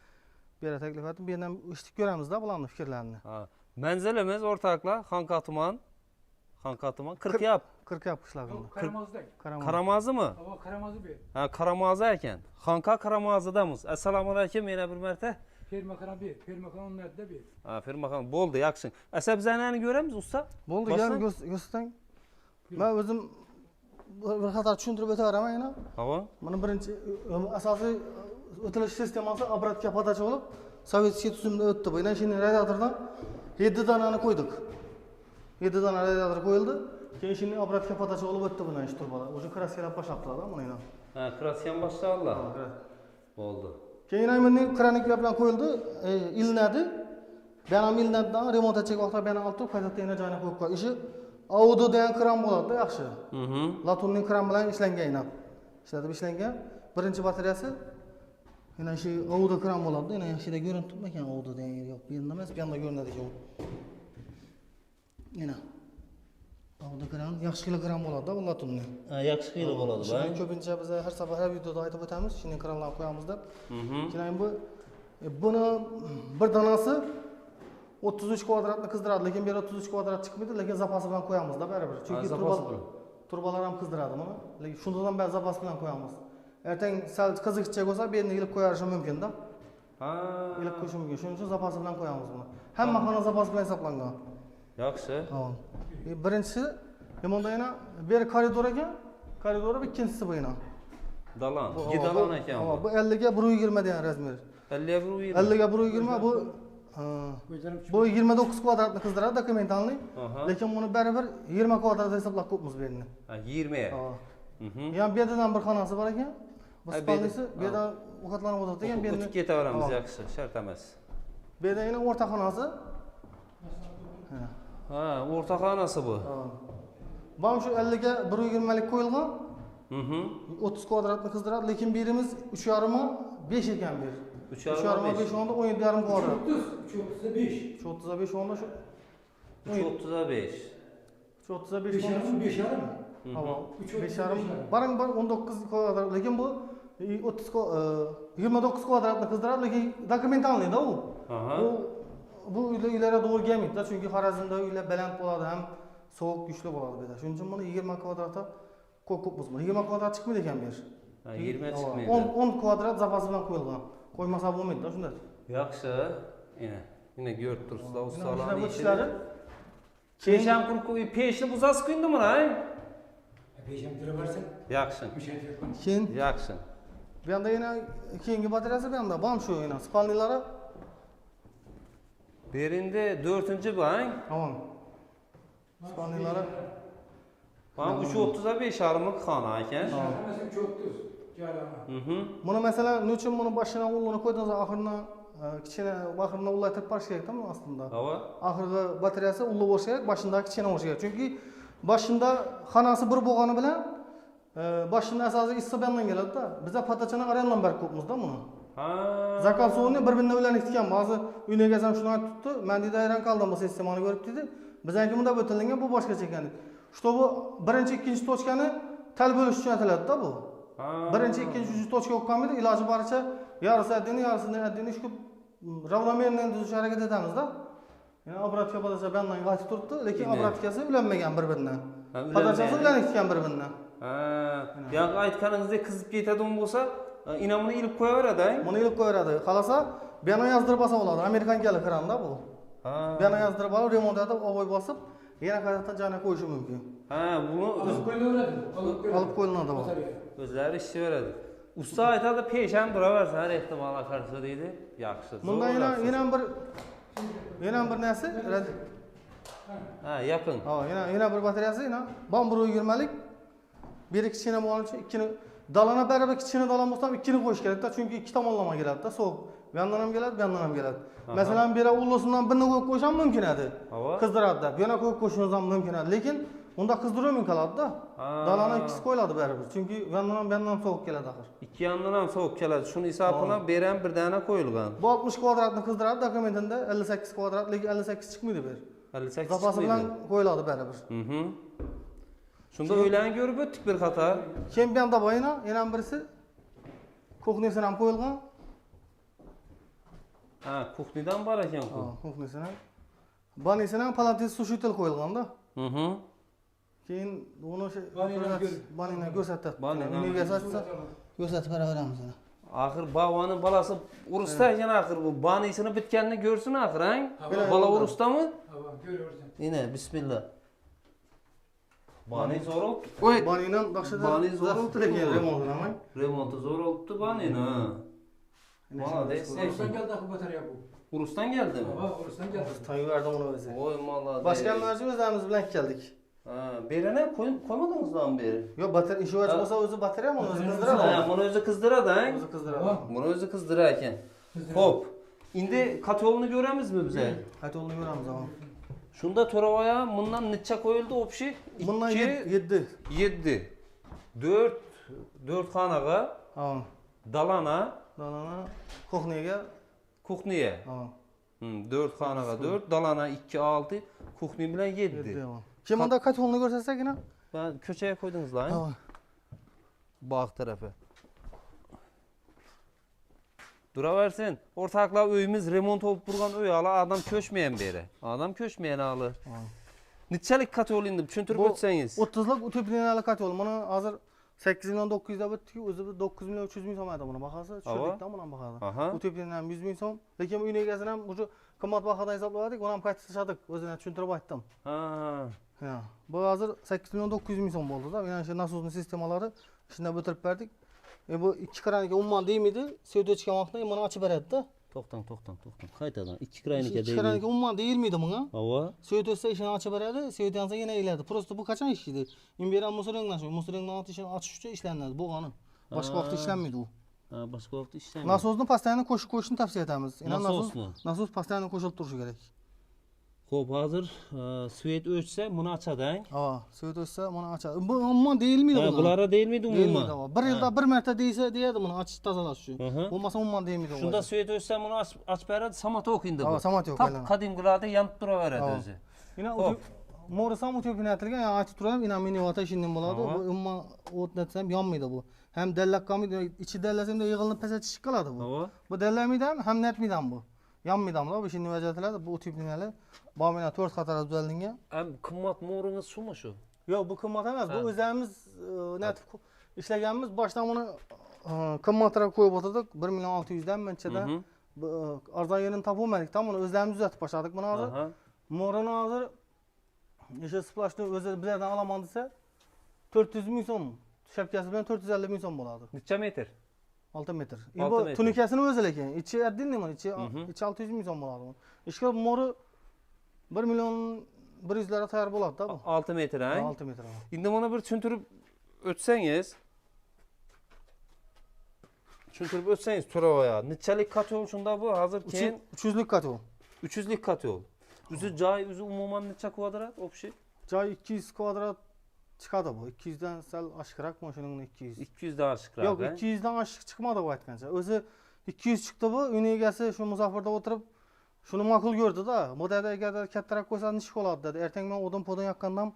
bu yerga taklif etdim. Bu yerdan eshitib ko'ramiz da bularning fikrlarini. Manzilimiz o'rtoqlar Xonqa tuman. 40 yap. 40 yap qishlog'ida. Karamaz'da. Karamazımı? Hava Karamaz'ı bir. Ha, Karamazı ekan. Xonqa Karamazıdamiz. Assalomu alaykum, yana bir marta. Fermakan bir. Fermakan onlarda bir. Ha, Firmaxon bo'ldi, yaxshi. Asabzanani ko'ramiz, usta. Bo'ldi, Bossa? yana ko'rsatang. Men o'zim bir qator tushuntirib o'taveraman yana. Havo. Buni birinchi asosiy o'tilish sistemasi obratga podacha bo'lib, sovetskiy tuzumda o'tdi. Bu yana shuni radiatordan 7 donani qo'ydik. 7 dona radiator qo'yildi. Keyin shuni obratga podacha bo'lib o'tdi bundan ish turbalar. O'sha kraskalar boshlabdilar buni yana. Ha, kraskam boshlandilar. Bo'ldi. Keyin aymenning kraniklar bilan qo'yildi, ilinadi. Ben ham ilinadidan remont etchak vaqtda ben olib turib qaytadan yana joyini qo'yib qo'y. Ishi Audo degan kran bo'ladi, yaxshi. Latunning kran bilan ishlangan yana. Ishlatib ishlangan. Birinchi batareyasi yana shu Audo kran bo'ladi. Yana yaxshida ko'rinib turibmi ekan Audo degan yer yo'q. Bu yerda emas, bu yerda ko'rinadi ekan. Yana Audo kran yaxshi kilogram bo'ladi-da bu latunning. Ha, yaxshi xiyli bo'ladi, Shuni ko'pincha biz har safar har videoda aytib o'tamiz, shuni kranlarni qo'yamiz deb. Keyin buni bir donasi 33 kvadratni qizdiradi, lekin bu 33 kvadrat chiqmaydi, lekin zapasi bilan qo'yamiz-da baribir. Chunki turbalar ham qizdiradi buni. Lekin shundan beri zapas bilan qo'yamiz. Ertang sal qiziqcha bo'lsa, bu yerni ilib qo'yarishi mumkin-da. Ha, ilib qo'yish mumkin. Shuning uchun zapasi bilan qo'yamiz buni. Hamma xona zapasi bilan hisoblangan. yaxshi. Ha. Birinchisi, bunda yana bir koridor ekan. Koridori ikkinchisi bu yana. Dalan, ikki dalan ekan. Bu 50 ga 120 degan razmer. 50 ga 120. 50 ga 120 bu 29 kvadratni qizdiradi dokumentalni. Lekin buni baribir 20 kvadrat hisoblab qo'yibmiz bu yerni. Ha, 20. Ha. Yana bu yerdan bir xonasi bor ekan. Bu spalnisi bu yerda ovqatlanib o'tiradi ekan, bu yerni o'tib ketaveramiz, yaxshi, shart emas. Bu yerda yana o'rta xonasi. Ha, o'rta xonasi bu. Bu ham shu 50 ga 120 lik qo'yilgan. 30 kvadratni qizdiradi, lekin bu yerimiz 3,5 ma 5 ekan bu yer. 3,5 5 onda 17,5 kvadrat. 335. 35 onda shu 335. 35 onda 5,5 mı? Hava. 5,5 barang bar 19 kvadrat, lekin bu 29 kvadratni qizdiradi, lekin dokumentalniy-da u. Bu uylarga to'g'ri kelmaydi-da, chunki Xorazmda uylar baland bo'ladi, ham sovuq kuchli bo'ladi bu yerda. Shuning uchun buni 20 kvadratda qo'yibmiz. 20 kvadrat chiqmaydi ekan bu yer. Ha, 20 chiqmaydi. 10 kvadrat zapasi bilan qo'yilgan. Qo'ymasa bo'lmaydi-da shunday. Yaxshi. Yine ko'rib turibsizlar, ustalarning ishlari. Peshan qurib, peshni buzasiz-ku endi buni, ha? Beşem kilo versen. Yaxshi. Keyin Yaxshi. bu yerda yana keyingi batareyasi bu yerda. Bu ham shu yana spalnilari. Berinde 4-chi bu, ha? Tamam. Spalnilari. Bana 335 armık xona ekan. Mesela 330. Jalama. Buni masalan, nechun buni boshidan ullini qo'ydingiz, oxiridan kichkina oxiridan ullaytirib borish kerak-da aslında. Hava. Oxirgi batareyasi ulli bo'lishi kerak, boshindagi kichkina bo'lishi kerak. Chunki boshida xonasi bir bo'lgani bilan boshida asosiy issiq bandan keladi-da. Bizda patachani arendan berib qo'yibmiz-da buni. Ha. Zakasovni bir-birini ulanib ketgan. Ba'zi uyni egasi ham shuni aytib turibdi. Men deydi hayron qoldim bu sistemani ko'rib dedi. Bizaniki bunda o'tilgan, bu boshqacha ekan. Что bu birinchi, ikkinchi tochkani tal bo'lish uchun ataladi-da bu. Birinchi, ikkinchi, uchinchi tochka bo'lib qolmaydi. Iloji boricha yarisi addini, yarisini addini shu ravnomerni tuzish harakat etamiz-da. Yani obratga podacha bandan qaytib turibdi, lekin obratkasi ulanmagan bir-biridan. Podachasi ulanib ketgan bir-biridan. Ha. Yani aytganingizdek qizib ketadigan bo'lsa, inamini ilib qo'yaveradi-a? Buni ilib qo'yaveradi. Xolasa, bu yana yozdirib olsa bo'ladi. Amerikankalik kran-da bu. Ha. Bu yana yozdirib olib, remont etib, ovoy bosib, yana qaytadan joyga qo'yishi mumkin. Ha, bunu Alıp koyuyorlar. Olib qo'yiladi bu. o'zlari ishlayveradi. Usta aytadi, peshan turaversa har ehtimolga qarshi deydi. Yaxshi. Bunda yana bir narsa, ha, yaqin. Ha, yana bir batareyasi, yana 120 lik. Biri kichkina bo'lgani uchun ikkini dalana baribir kichkina dalan bo'lsa ham ikkini qo'yish kerak-da, chunki ikki tomonlama keladi-da, sovuq. Bu yandan ham keladi, bu yandan ham keladi. Masalan, bera ullosidan birini qo'yib qo'yish ham mumkin edi. Qizdiradi-da. Bu yana qo'yib qo'yishingiz ham mumkin edi, lekin unda qizdirolmay qoladi-da. Dalani ikkisi qo'yiladi baribir, chunki bu yandan ham bu yandan ham sovuq keladi axir. Ikki yandan ham sovuq keladi. Shuni hisobini beram bir dana qo'yilgan. Bu 60 kvadratni qizdiradi dokumentida 58 kvadrat, lekin 58 chiqmaydi bu yer. 58 Zapası bilan qo'yiladi baribir. Shunda o'ylanib ko'rib o'tdik bir qator. Keyin bu yerda boyina yana birisi kuxnesini ham qo'yilgan. Ha, kuxnidan bor ekan Ha, bu. kuxnesini. Banisini ham palates sushitel qo'yilganda. Keyin uni banini ko'rsatadi. Uni ko'rsatib beraveramiz. Axir bog'vanın balası urusda ekan axir bu banisini bitganini ko'rsin axir, ha? Bala urusdami? Hava görüyorsun. Yine bismillah. Bani zo'r olibdi. Banidan boshqa Bani zo'r olibdi ekan. remontini. Remonti zo'r olibdi banini, ha. Malades. Orus'tan geldi akı batarya bu. Urusdan geldimi? Hava Orus'tan geldi. Tayyorlardan uni o'zi. Voy malades. Boshqa narsa o'zimiz bilan keldik. Ha, berene koymadınız lan beri. Yo, batarya ishi o'ch bo'lsa o'zi batarya mı o'zi qizdiradi. Ha, bunu özü kızdırады, ha? O'zi qizdiradi. Bunu özü kızdırır ekan. Hop. Indi katyolunu göremiz mi bize? Aytolni ko'ramiz ama. Şunda toravaya bundan neçe koyuldu opşi? Bundan 7. 7. 4 xanaga, Ha. dalana, Dalana kuxnega. kuxniye. Ha. 4 xanaga 4, dalana 2 6, kuxni bilan 7. Kim bunda katyolni ko'rsatsak yine? Ben köşeye koydunuz lan. Ha. Bağ tarafı. Duraversin. Ortakla öyümüz remont olup durgan öy ala adam köşmeyen beri. Adam köşmeyen alı. Neçelik katyol indi tushuntirib o'tsangiz. 30lik utoplenali katyol. Mana hozir 8 million 900 da bitdi. O'zi 9 million 300 ming so'm edi buni bahasi. Tushundikda buni bahasi. Aha. Utoplen ham 100 ming so'm. Lekin uy egasini ham o'sha qimmat bahoda hisobladik. Uni ham qaytarishdik. O'zini tushuntirib aytdim. Ha. Ha. Bu hozir 8 million 900 ming so'm bo'ldi-da. Yana shu nasosning sistemalari ishini bitirib berdik. Bu ikki kranika umuman değmedi. Sevdi çıkan vaqtda mana ochib beradi-da. To'xtang. Qaytadan. 2 kranika deydi. İki kranika umuman değilmiydi buna. Hava. Sevdi olsa işini açıp beradi. Sevdi yansa yine ilerdi. Prosto bu kaçan işiydi. İmberen musurundan şu. Musurundan altı işini açış üçün işlenmedi. Bu kanı. Başka vakti işlenmedi o. Ha, başka vaqt işlemiyor. Nasosunu pastayanı koşuşunu tavsiye edemiz. Nasosunu? Nasos pastayanı koşulup duruşu gerek. Xo'p, hozir svet o'chsa buni ochadi-a? Ha, sevdi olsa bunu açar. Bu umuman değilmiydi buna. Bulara değilmiydi Değilmiydi umuman. ama. Bir yılda bir mertebe değilse diyedi bunu açış tazalaş şu. Hı. Olmasa umuman değilmiydi. Shunda svet o'chsa buni ochib beradi, samat o'q endi bu. Ha, samat yo'q, Tap aylanadi. qadimgilarda yanib turaveradi Ha. o'zi. Yine Hop. Mo'risam utopini aytilgan, yani aytib turib, ina meni vata ishinden bo'ladi. Bu umuman o't netsam yonmaydi bu. Hem dellaqqanmaydi, ichi dellasam da yig'ilib pasa chiqib qoladi bu. Hava. Bu dellamaydi ham netmaydi ham bu. Yonmaydi ham bu ishini vajatiladi. Bu utopiniyalar bomina 4 qator tuzalgan. Ham qimmat mo'ringiz shumi shu? Yo'q, bu qimmat emas. Bu o'zimiz netib ishlaganmiz. Boshdan buni qimmatroq qo'yib o'tirdik. 1 million 600 dan menchada. Arzon yerini topolmadik. Tam buni o'zimiz uzatib boshladik buni hozir. Mo'rini hozir Işe splashni o'zi bizlardan olaman desa 400 ming so'm. Shapkasi bilan 450 ming so'm bo'ladi. Necha metr? 6 metr. 6 Bu metr. tunikasini o'zi lekin ichi addinmi? Ichi 600 ming so'm bo'ladi. Ishga mo'ri 1 million 100 lara tayyor bo'ladi-da bu. 6 metr, ha? 6 metr. Endi buni bir tushuntirib o'tsangiz. Tushuntirib o'tsangiz to'ravoya. Nechalik katyol shunda bu? Hozir keyin 300lik katyol. 300lik katyol. O'zi joy o'zi umuman necha kvadrat общий? Joy 200 kvadrat chiqadi bu. 200 dan sal oshiqroq, mashinani 200. 200 dan oshiqroq. Yo'q, 200 dan oshiq chiqmadi bu aytgancha. O'zi 200 chiqdi bu. Uy egasi shu musofirda o'tirib shuni ma'qul ko'rdi-da. Bu dedi, agar kattaroq qo'ysa nish bo'ladi dedi. Ertang men odam podon yoqqandan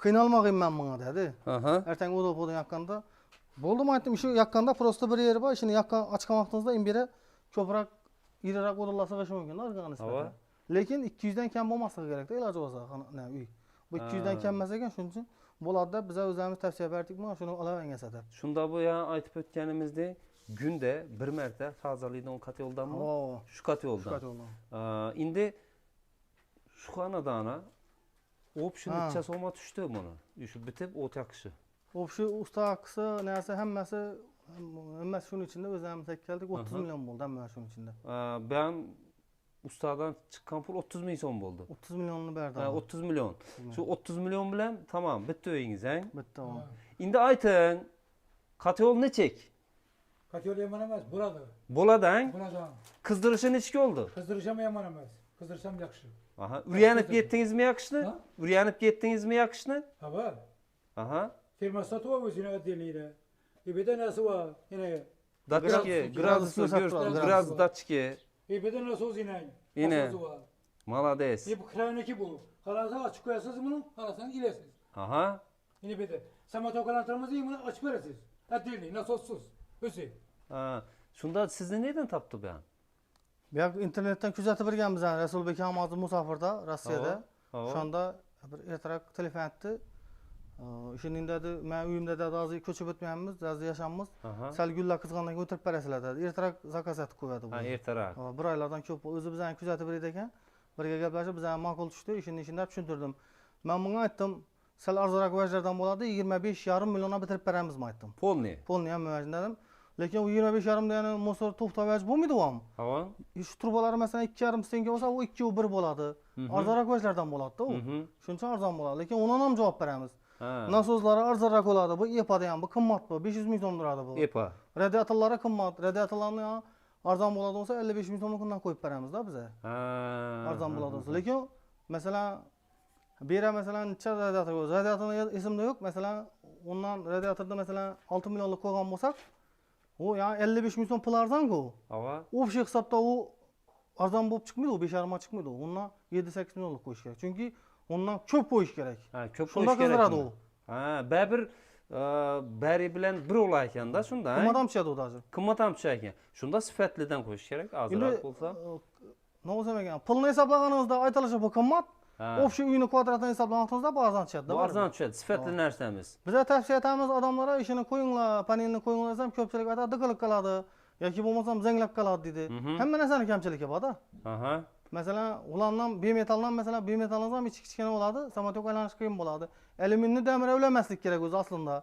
qiynalmayman bunga dedi. Aha. Ertang odam podon yoqqanda bo'ldimi aytdim, shu yoqqanda prosta bir yeri bor, ishini yoqqan ochgan vaqtingizda imbira ko'proq iriroq o'rinlar sig'ishi mumkin, o'zgaga nisbatan. Lekin 200 dan kam bo'lmasligi kerak-da iloji bo'lsa, uy. Bu 200 dan kam emas ekan, shuning uchun bo'ladi-da, biz o'zimiz tavsiya berdik, mana shuni olavanga satar. Shunda bu ya aytib o'tganimizdek, günde bir marta fazalaydigan katyoldanmi? Shu katyoldan. Shu katyoldan. Endi shu xonadona общий necha so'mga tushdi buni? Shu bitib o't yoqishi. Общий usta haqqisi, narsa hammasi shuning ichida o'zimiz keldik, 30 million bo'ldi hamma shuning ichida. Ben ustadan chiqqan pul 30 ming so'm bo'ldi. 30 millionni berdi. 30 million. Shu 30 million bilan tamam, bitta uyingiz, ha? Bitta. Endi ayting, katyol nechek? Katyol yaman emas, bo'ladi. Bo'ladi, ha? Bo'ladi. Qizdirishi nechga oldi? Qizdirirsam yaman emas. Qizdirsam yaxshi. Aha, uryanib ketdingizmi yaxshini? Uryanib ketdingizmi yaxshini? Ha bor. Aha. Termostat var o'zini отдельныйda. Ebeda narsa var, yana. Datchki, gradus dachki. Ebeda narsa o'zini. Yine. Malades. Bu kranaki bu. Kalansa açık koyasınız bunu, kalansanız ilesiz. Aha. Yine bir de. Samat okalantıramızı iyi bunu açık veresiz. Hadi nasılsız? Öse. Ha. Şunda sizni neden taptı ben? Bu internetten kuzatib bilganmiz Rasulbek Hamazov musafirda Rossiyada. Hava. O'shanda bir ertaroq telefon etdi. O'shaning dedi, men uyimda dedi, hozir ko'chib o'tmayapmiz, hozir yashammiz. Aha. Sal gullar qizg'andan keyin o'tirib berasizlar dedi. Ertaroq zakaz etib qo'yadi bu. Ha, ertaroq. Bir oylardan ko'p o'zi bizani kuzatib beradi ekan. Birga gaplashib bizani ma'qul tushdi, ishini deb tushuntirdim. Men bunga aytdim, sal arzonroq vajlardan bo'ladi, 25,5 millionga bitirib beramiz men aytdim. Polni. Polni ham vajn dedim. Lekin u 25,5 da yana mosor to'xtab vaj bo'lmaydi u ham. Hava. Shu turbalar masalan 2,5 stenga bo'lsa, u 2 1 bo'ladi. Arzonroq vajlardan bo'ladi-da u. Shuncha arzon bo'ladi, lekin undan ham javob beramiz. Ha. Nasozlari arzonroq bo'ladi. Bu EPAda ham bu qimmat bu. 500 ming so'm turadi bu. Epa. Radiatorlari qimmat. Radiatorlarni arzon bo'ladi bo'lsa 55 ming so'mga kundan qo'yib beramiz-da biz. Ha. Arzon bo'ladi bo'lsa. Lekin masalan bera masalan necha radiator yo'q. Radiatorni esimda yo'q. Masalan undan radiatorda masalan 6 millionlik qo'ygan bo'lsak, u yani 55 ming so'm pul arzon-ku. Hava. U şey hisobda u arzon bo'lib chiqmaydi, u 5,5 ma chiqmaydi. Undan 7-8 millionlik qo'yish kerak. Chunki undan ko'p qo'yish kerak. Ha, ko'p Shunda qo'yish kerak. qizdiradi u. Ha, ba'bir bari bilan bir olar ekanda shunda. Qimmat ham tushadi u hozir. Qimmat ham tushar ekan. Shunda sifatlidan qo'yish kerak, ozroq bo'lsa. Nima bo'lsam ekan, pulni hisoblaganingizda aytilishi bu qimmat. Ha. O'sha uyni kvadratini hisoblaganingizda bu arzon tushadi. Bu arzon tushadi, sifatli narsamiz. Biz tavsiya etamiz odamlarga ishini qo'yinglar, panelni qo'yinglar desam ko'pchilik aytadi, diqilib qoladi yoki bo'lmasam zanglab qoladi deydi. Hamma narsani kamchiligi bor-da. Aha. Masalan, ulardan bemetaldan masalan bemetalimiz ham kichkina bo'ladi, samotyok aylanish qiyin bo'ladi. Alyuminni damira ulamaslik kerak o'zi aslida.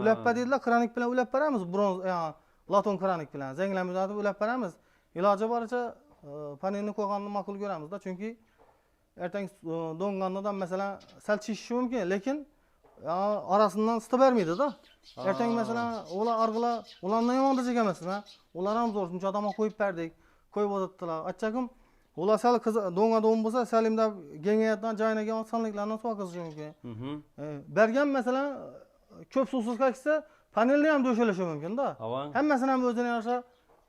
Ulab deydilar, kranik bilan ulab beramiz, bronz, ya'ni laton kranik bilan zanglamaydi ulab beramiz. Iloji boricha panelni qo'yganni ma'qul ko'ramiz-da, chunki ertang dongandan masalan sal chishishi mumkin, lekin arasından sıtı vermeydi da. Erteng mesela ular argıla ulardan yomon diyecek emasman. Ular ham zo'r, shuncha odamga qo'yib berdik. Qo'yib o'tibdilar. Aytchagim, ular sal donga don bo'lsa, salimda kengayotgan joyiga kelgan sonliklarni suv qizishi mumkin. Bergan mesela ko'p suvsiz qaytsa, panelni ham döşelishi mumkin-da. Hammasini ham o'zini yarasha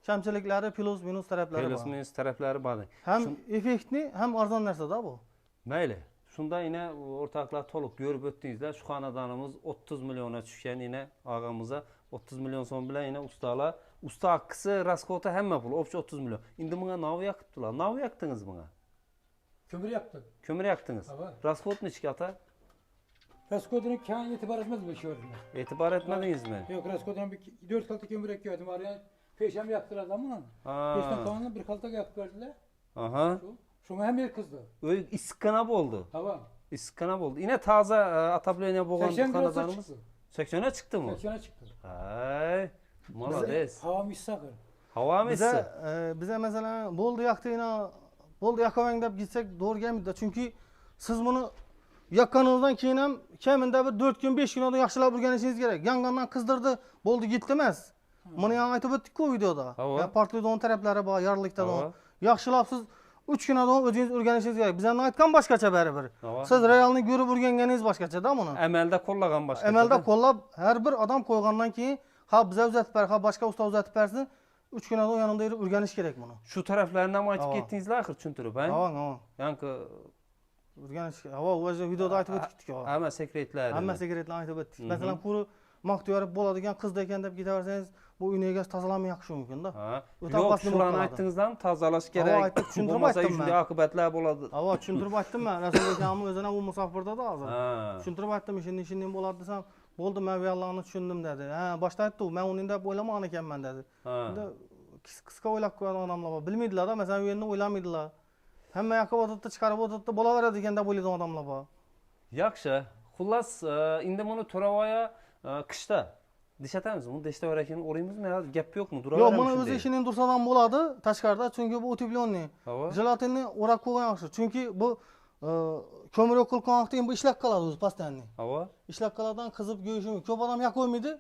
kamchiliklari, plus minus taraflari bor. Plus minus taraflari bor. Hem effektni, hem arzon narsa-da bu. Mayli. Shunda yine ortaklar to'liq ko'rib o'tdingizlar. Shu xonadonimiz 30 milyona tushgan yine ağamıza 30 milyon so'm bilan yine ustalar, usta haqqisi, rasxoti hamma pul, o'pcha 30 milyon. Endi bunga nav yoqibdilar. Nav yoqdingiz bunga? Kömür yaktık. Ko'mir yoqdingiz. Rasxot nechga ata? Raskodunu kan itibar etmez bu işi öğrenme. E'tibor etmadingizmi? Yok raskodunu 4 kalta kömür yakıyordum. Araya peşem yaktılar adamı. Peşten kalanla bir kalta yakıp verdiler. Aha. Şuna hem yer kızdı. Öyle issiqqina bo'ldi. Hava. Issiqqina bo'ldi. Yine taze atapleniya bo'lgan 80 xonadonimiz. 80'e çıktı mı? 80'e çıktı. Hay, malades. Hava misakır. Hava mı isi? Bize mesela bo'ldi yoqdinglar, bo'ldi yoqamang deb gitsek doğru gelmedi. Çünkü siz bunu yakkanınızdan keyin ham kamida bir 4 kun 5 kun yaxshilab o'rganishingiz kerak. Yangandan qizdirdi, bo'ldi gitdi emas. Buni ham aytib o'tdik-ku videoda. Partli don taraflari bor, yorliqda don. Yaxshilab siz 3 kun adam o'zingiz o'rganishingiz kerak. Bizdan aytgan boshqacha baribir. Siz realni ko'rib o'rganganingiz boshqacha-da buni. Amalda qo'llagan boshqacha. Amalda qo'llab har bir odam qo'ygandan keyin ha biza uzatib ber, ha boshqa usta uzatib bersin. 3 kun adam yanında yurib o'rganish kerak buni. Shu taraflarini ham aytib ketdingizlar axir tushuntirib, ha? Ha. Yani o'rganish. Havo o'zi videoda aytib o'tdik. Hamma sekretlar. Hamma sekretlarni aytib o'tdik. Masalan, quri maqtiyarib bo'ladigan qizda ekan deb ketaversangiz, bu uyni egasi tozalamay yoqishi mumkin-da. Yo'q, shularni aytdingizlarmi? Tozalash kerak. Aytib tushuntirib Bo'lmasa aytdim shunday oqibatlar bo'ladi. Havo tushuntirib aytdim men. Rasul akamni o'zini u musofirda-da hozir. Tushuntirib aytdim, ishini bo'ladi desam, bo'ldi, men bu yerlarni tushundim dedi. Ha, boshda aytdi, men uni deb o'ylamagan ekanman dedi. Endi qisqa o'ylab qo'ygan odamlar bor. Bilmaydilar-da, masalan, u yerni o'ylamaydilar. Hamma yoqqa o'tibdi, chiqarib o'tibdi, bo'laveradi ekan deb o'ylaydigan odamlar bor. Yaxshi. Xullas, endi buni To'ravoya qishda deshatamiz. Uni deshtavar ekan o'raymizmi? Gap yo'qmi? Yo'q, mana o'zi ishining dursadan bo'ladi tashqarida, chunki bu utepленный. Jelatinni o'rab qo'ygan yaxshi. Chunki bu ko'mir yo'q qilgan vaqtda bu ishlab qoladi o'zi постоянный. Havo. Ishlab qoladigan qizib go'yishi. Ko'p odam yoq qo'ymaydi.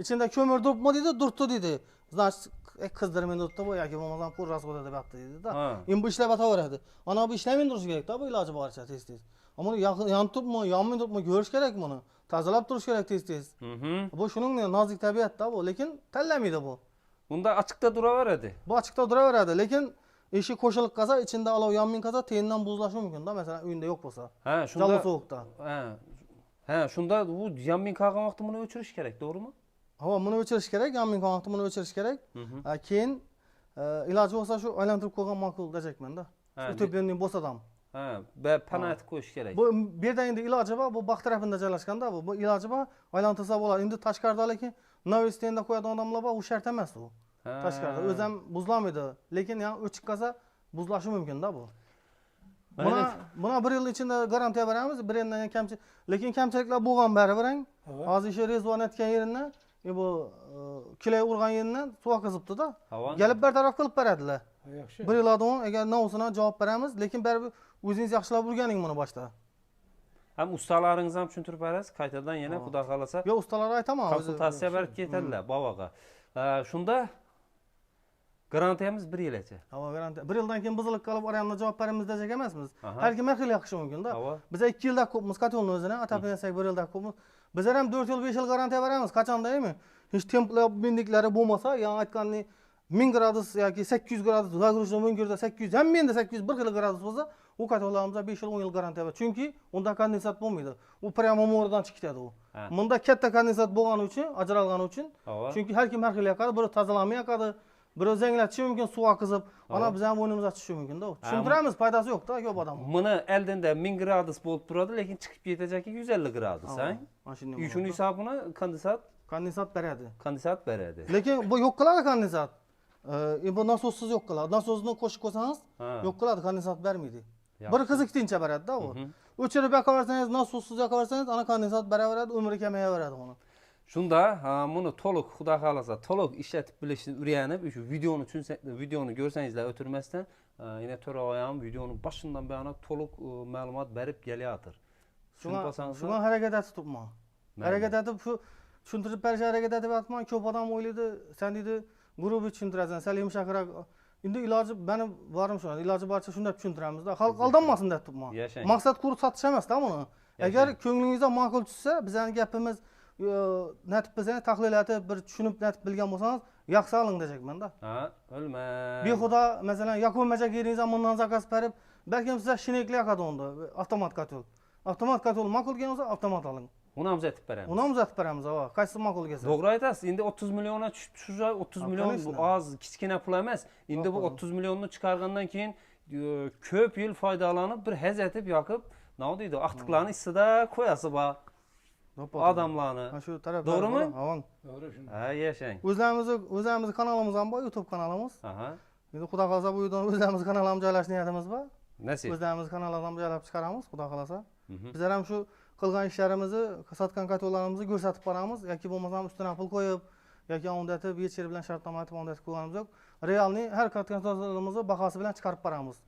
Ichida ko'mir turibmi deydi, durtdi deydi. Значит, qizdirmay turibdi bu yoki bo'lmasam pul rasxod deb yapti deydi-da. Endi bu ishlab ataveradi. Ana bu ishlamay turishi kerak-da, bu iloji boricha tez-tez. Ammo yonib turibmi, yonmay turibmi ko'rish kerak buni. Tozalab turish kerak tez-tez. Bu shuning nozik tabiatda bu, lekin tanlamaydi bu. Bunda açıkta duraveradi. Bu açıkta duraveradi, lekin Eşik qo'shilib qolsa, ichida olov yonmay qolsa, tenidan buzlashi mumkin-da, masalan, uyingda yo'q bo'lsa. Ha, shunda Jallo sovuqda. Ha, shunda bu yonmay qolgan vaqtda buni o'chirish kerak, to'g'rimi? Ha, buni o'chirish kerak, yonmay qolgan vaqtda buni o'chirish kerak. Keyin iloji bo'lsa shu aylantirib qo'ygan ma'qul dejekman-da. O'tibning bo'lsa ham. Ha, pana aytib qo'yish kerak. Bu yerda endi iloji bor, bu baxt tarafida joylashganda, bu iloji bor, aylantirsa bo'ladi. Endi tashqarida lekin novistenda qo'yadigan odamlar bor, u shart emas u. Tashqarida o'zi ham buzilmaydi, lekin ham o'chib qolsa buzlashi mumkin-da bu. Buna 1 yil ichida garantiya beramiz, bir yildan kamchilik, lekin kamchiliklar bo'lgan bari bilan. Hozir shu rezvon aytgan yeridan, bu kilay urgan yeridan suv oqizibdi-da. Gelib bartaraf qilib beradilar. Yaxshi. 1 yildan agar navsini javob beramiz, lekin baribir o'zingiz yaxshilab urganing buni boshda. Ham ustalaringiz ham tushuntirib berasiz, qaytadan yana xudo xolasa. Yo, ustalar aytaman, konsultatsiya berib ketadilar bovaga. Shunda garantiyamiz 1 yilgacha. Ha, garantiya. 1 yildan keyin buzilib qolib, orayamda javob beramiz dejek emasmiz. Har kim har xil yaqishi mumkin-da. Biz 2 yilda ko'pmiz, katolni o'zini atab bersak 1 yilda ko'pmiz. Biz ham 4 yil, 5 yil garantiya beramiz. Qachondaymi? Hech templar bindiklari bo'lmasa, yani aytganni 1000 gradus yoki 800 gradus zagruzda mumkinda 800, ham menda 800 bir xil gradus bo'lsa, u katolarimizda 5 yil, 10 yil garantiya bor. Chunki unda kondensat bo'lmaydi. U prямо mo'rdan chiqadi u. Bunda katta kondensat bo'lgani uchun, ajralgani uchun, chunki har kim har xil yoqadi, biri tozalamay yoqadi, biri zanglatishi mumkin, suv oqizib, ana biz ham o'ynimiz tushishi mumkin-da. Tushuntiramiz, foydasi yo'q-da, ko'p odam. Buni eldinda 1000 gradus bo'lib turadi, lekin chiqib ketajaki 150 gradus, ha? Shuni hisobini kondensat beradi. Kondensat beradi. Lekin bu yo'q qiladi kondensat. Bu nasossiz yo'q qiladi. Nasosni qo'shib qo'ysangiz, yo'q qiladi, kondensat bermaydi. Bir qiziqtincha beradi-da u. O'chirib yoqaversangiz, nasossiz yoqaversangiz, ana kondensat beraveradi, umri kamayaveradi uni. Shunda buni to'liq xudo xolasa, to'liq ishlatib bilishni o'rganib, o'sha videoni ko'rsangizlar o'tirmasdan, yana to'ravoyam videoning boshidan buyonib to'liq ma'lumot berib kelayotir. Shunga harakat etib turibman. Harakat etib shu tushuntirib berishga harakat etyapman. Ko'p odam o'ylaydi, sen deydi, guruh tushuntirasan, sal yumshoqroq. Endi iloji benim borim shu, iloji boricha shunday tushuntiramizda, xalq aldanmasin deb turibman. Maqsad qurib sotish emas-da buni. Agar ko'nglingizga ma'qul tushsa, bizning gapimiz natib bilsangiz, tahlil etib, bir tushunib natib bilgan bo'lsangiz, yaxshi oling dejekman-da. Ha, o'lma. Bexuda, masalan, yoqilmajak yeringizni bundan zakaz berib, balkim sizga shinekli yoqadi unda, avtomat katol. Avtomat katol ma'qul kelsa, avtomat oling. Uni ham uzatib beramiz. Uni ham uzatib beramiz, ha. Qaysi ma'qul kelsa. To'g'ri aytasiz. Endi 30 millionga tushib 30 million bu oz, kichkina pul emas. Endi bu 30 millionni chiqargandan keyin ko'p yil foydalanib, bir haz etib yoqib, nima deydi, aqtiqlarni istida qo'yasiz bor. Odamlarni. Shu taraf. To'g'rimi? To'g'ri shunday. Ha, yashang. O'zimiz kanalimiz ham bor, YouTube kanalimiz. Aha. Endi xudo xolasa bu yerdan o'zimiz kanalimizni joylashni niyatimiz bor. Nasib. O'zimiz kanallardan joylab chiqaramiz, xudo xolasa. Bizlar ham shu qilgan ishlarimizni, sotgan katollarimizni ko'rsatib boramiz, yoki bo'lmasam ustiga pul qo'yib, yoki undatib, yechir bilan shartnoma aytib undatib qo'yganimiz yo'q. Realniy har katollarimizni bahasi bilan chiqarib boramiz.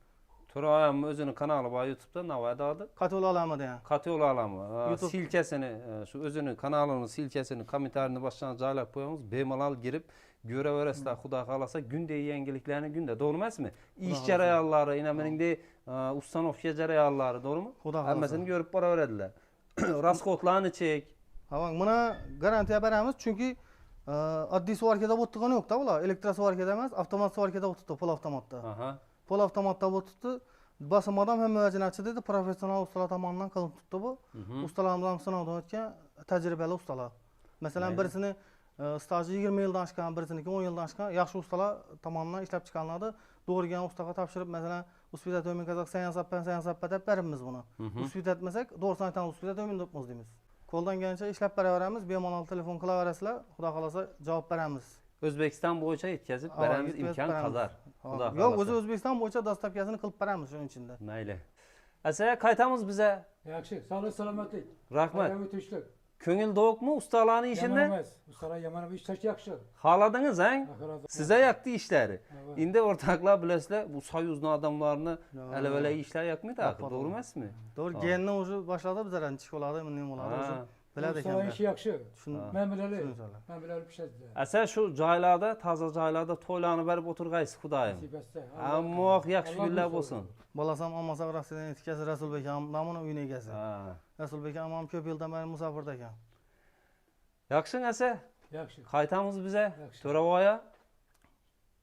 To'ravoyam o'zining kanali bor YouTube'da, navayda. Katol olami degan. Katol olami. Silkasini, shu o'zining kanalining silkasini kommentariyni boshdan joylab qo'yamiz. Bemalol girib ko'raverasizlar, xudo xolasa, kundagi yangiliklarni kunda, to'g'ri emasmi? Ish jarayonlari, inaminingdek ustanovka jarayonlari, to'g'rimi? Hammasini ko'rib boraveradilar. Rasxodlarni chek. Ha, buni garantiya beramiz, chunki oddiy svarkada o'tdigani yo'q-da bular. Elektrosvarkada emas, avtomat svarkada o'tdi, pol avtomatda. Pol avtomatda o'tdi. Bosim odam ham muvajjinachi dedi, professional ustalar tomonidan qilinib tutdi bu. Ustalarimiz sinovdan o'tgan tajribali ustalar. Masalan, birisini staji 20 yildan oshgan, birisiniki 10 yildan oshgan yaxshi ustalar tomonidan ishlab chiqariladi. To'g'rigan ustaga topshirib, masalan, usvidat o'min kazak sayan-sappa deb beramiz buni. Usvidat etmasak, to'g'risini aytamiz, usvidat o'min debmiz deymiz. Qo'ldan kelgancha ishlab beraveramiz, bemalol telefon qilaverasizlar, xudo xolasa javob beramiz. O'zbekiston bo'yicha yetkazib beramiz, imkon qadar. Yo'q, o'zi O'zbekiston bo'yicha dostavkasini qilib beramiz shuning ichida. Mayli. Asa, qaytamiz biza. Yaxshi, sog'lik, salomatlik. Rahmat. Tinchlik. Ko'ngil to'qmi ustalarning ishida? Yomon emas. Ustalar yomon emas, ish yaxshi. Xohladingiz, ha? Siza yoqdi ishlari. Endi o'rtoqlar bilasizlar, bu Soyuzning odamlarini alavalay ishlar yoqmaydi, to'g'ri emasmi? To'g'ri, genni o'zi boshladi, bizlar ish bo'ladi, nima bo'ladi o'zi. Biladi ekan. Ustalar ishi yaxshi. Men bilaman. Men bilan pishadi. Asa shu joylarda, toza joylarda to'ylarni berib o'tirgaysiz, xudoyim. Ammo yaxshi kunlar bo'lsin. Bolasam olmasa Rossiyadan yetkazib Rasulbek ham namuna uyini egasi. Rasulbek ham ko'p yildan beri musofirda ekan. Yaxshi asa. Yaxshi. Qaytamiz biza. To'ravoya.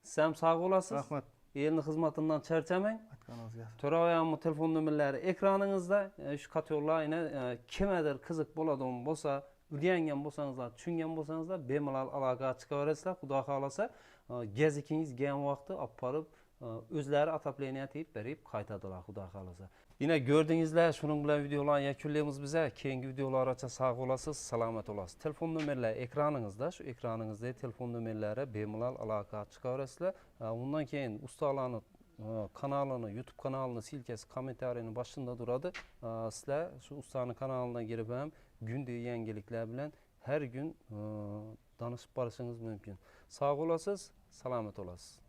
Siz ham sog' bo'lasiz. Rahmat. elini xizmatinden çerçemeyin. Aytganingiz yaxshi. To'rayamın telefon nömrələri ekranınızda. Şu katyorlar yine kimedir kızık bo'ladigan bo'lsa, o'rgangan bo'lsangizlar, tushungan bo'lsangizlar, bemalol aloqa chiqaverasizlar. Xudo xolasa, gezikingiz kelgan vaqtda olib borib, o'zlari atapleniya teyip berib qaytadilar, xudo xolasa. Yine gördüğünüzler, şunun bilan videolarni yakunlaymiz bize. Keyingi videolargacha sağ olasınız, salomat olasiz. Telefon nömrələri ekranınızda, şu ekranınızda telefon nömrələri bemalol aloqa chiqaverasizlar. Undan keyin ustalarni kanalını, YouTube kanalını silkesi kommentariyinin başında duradı. Sizler şu ustanın kanalına girip hem gündüz yangilikler bilen her gün danışıp barışınız mümkün. Sağ olasınız, selamet olasınız.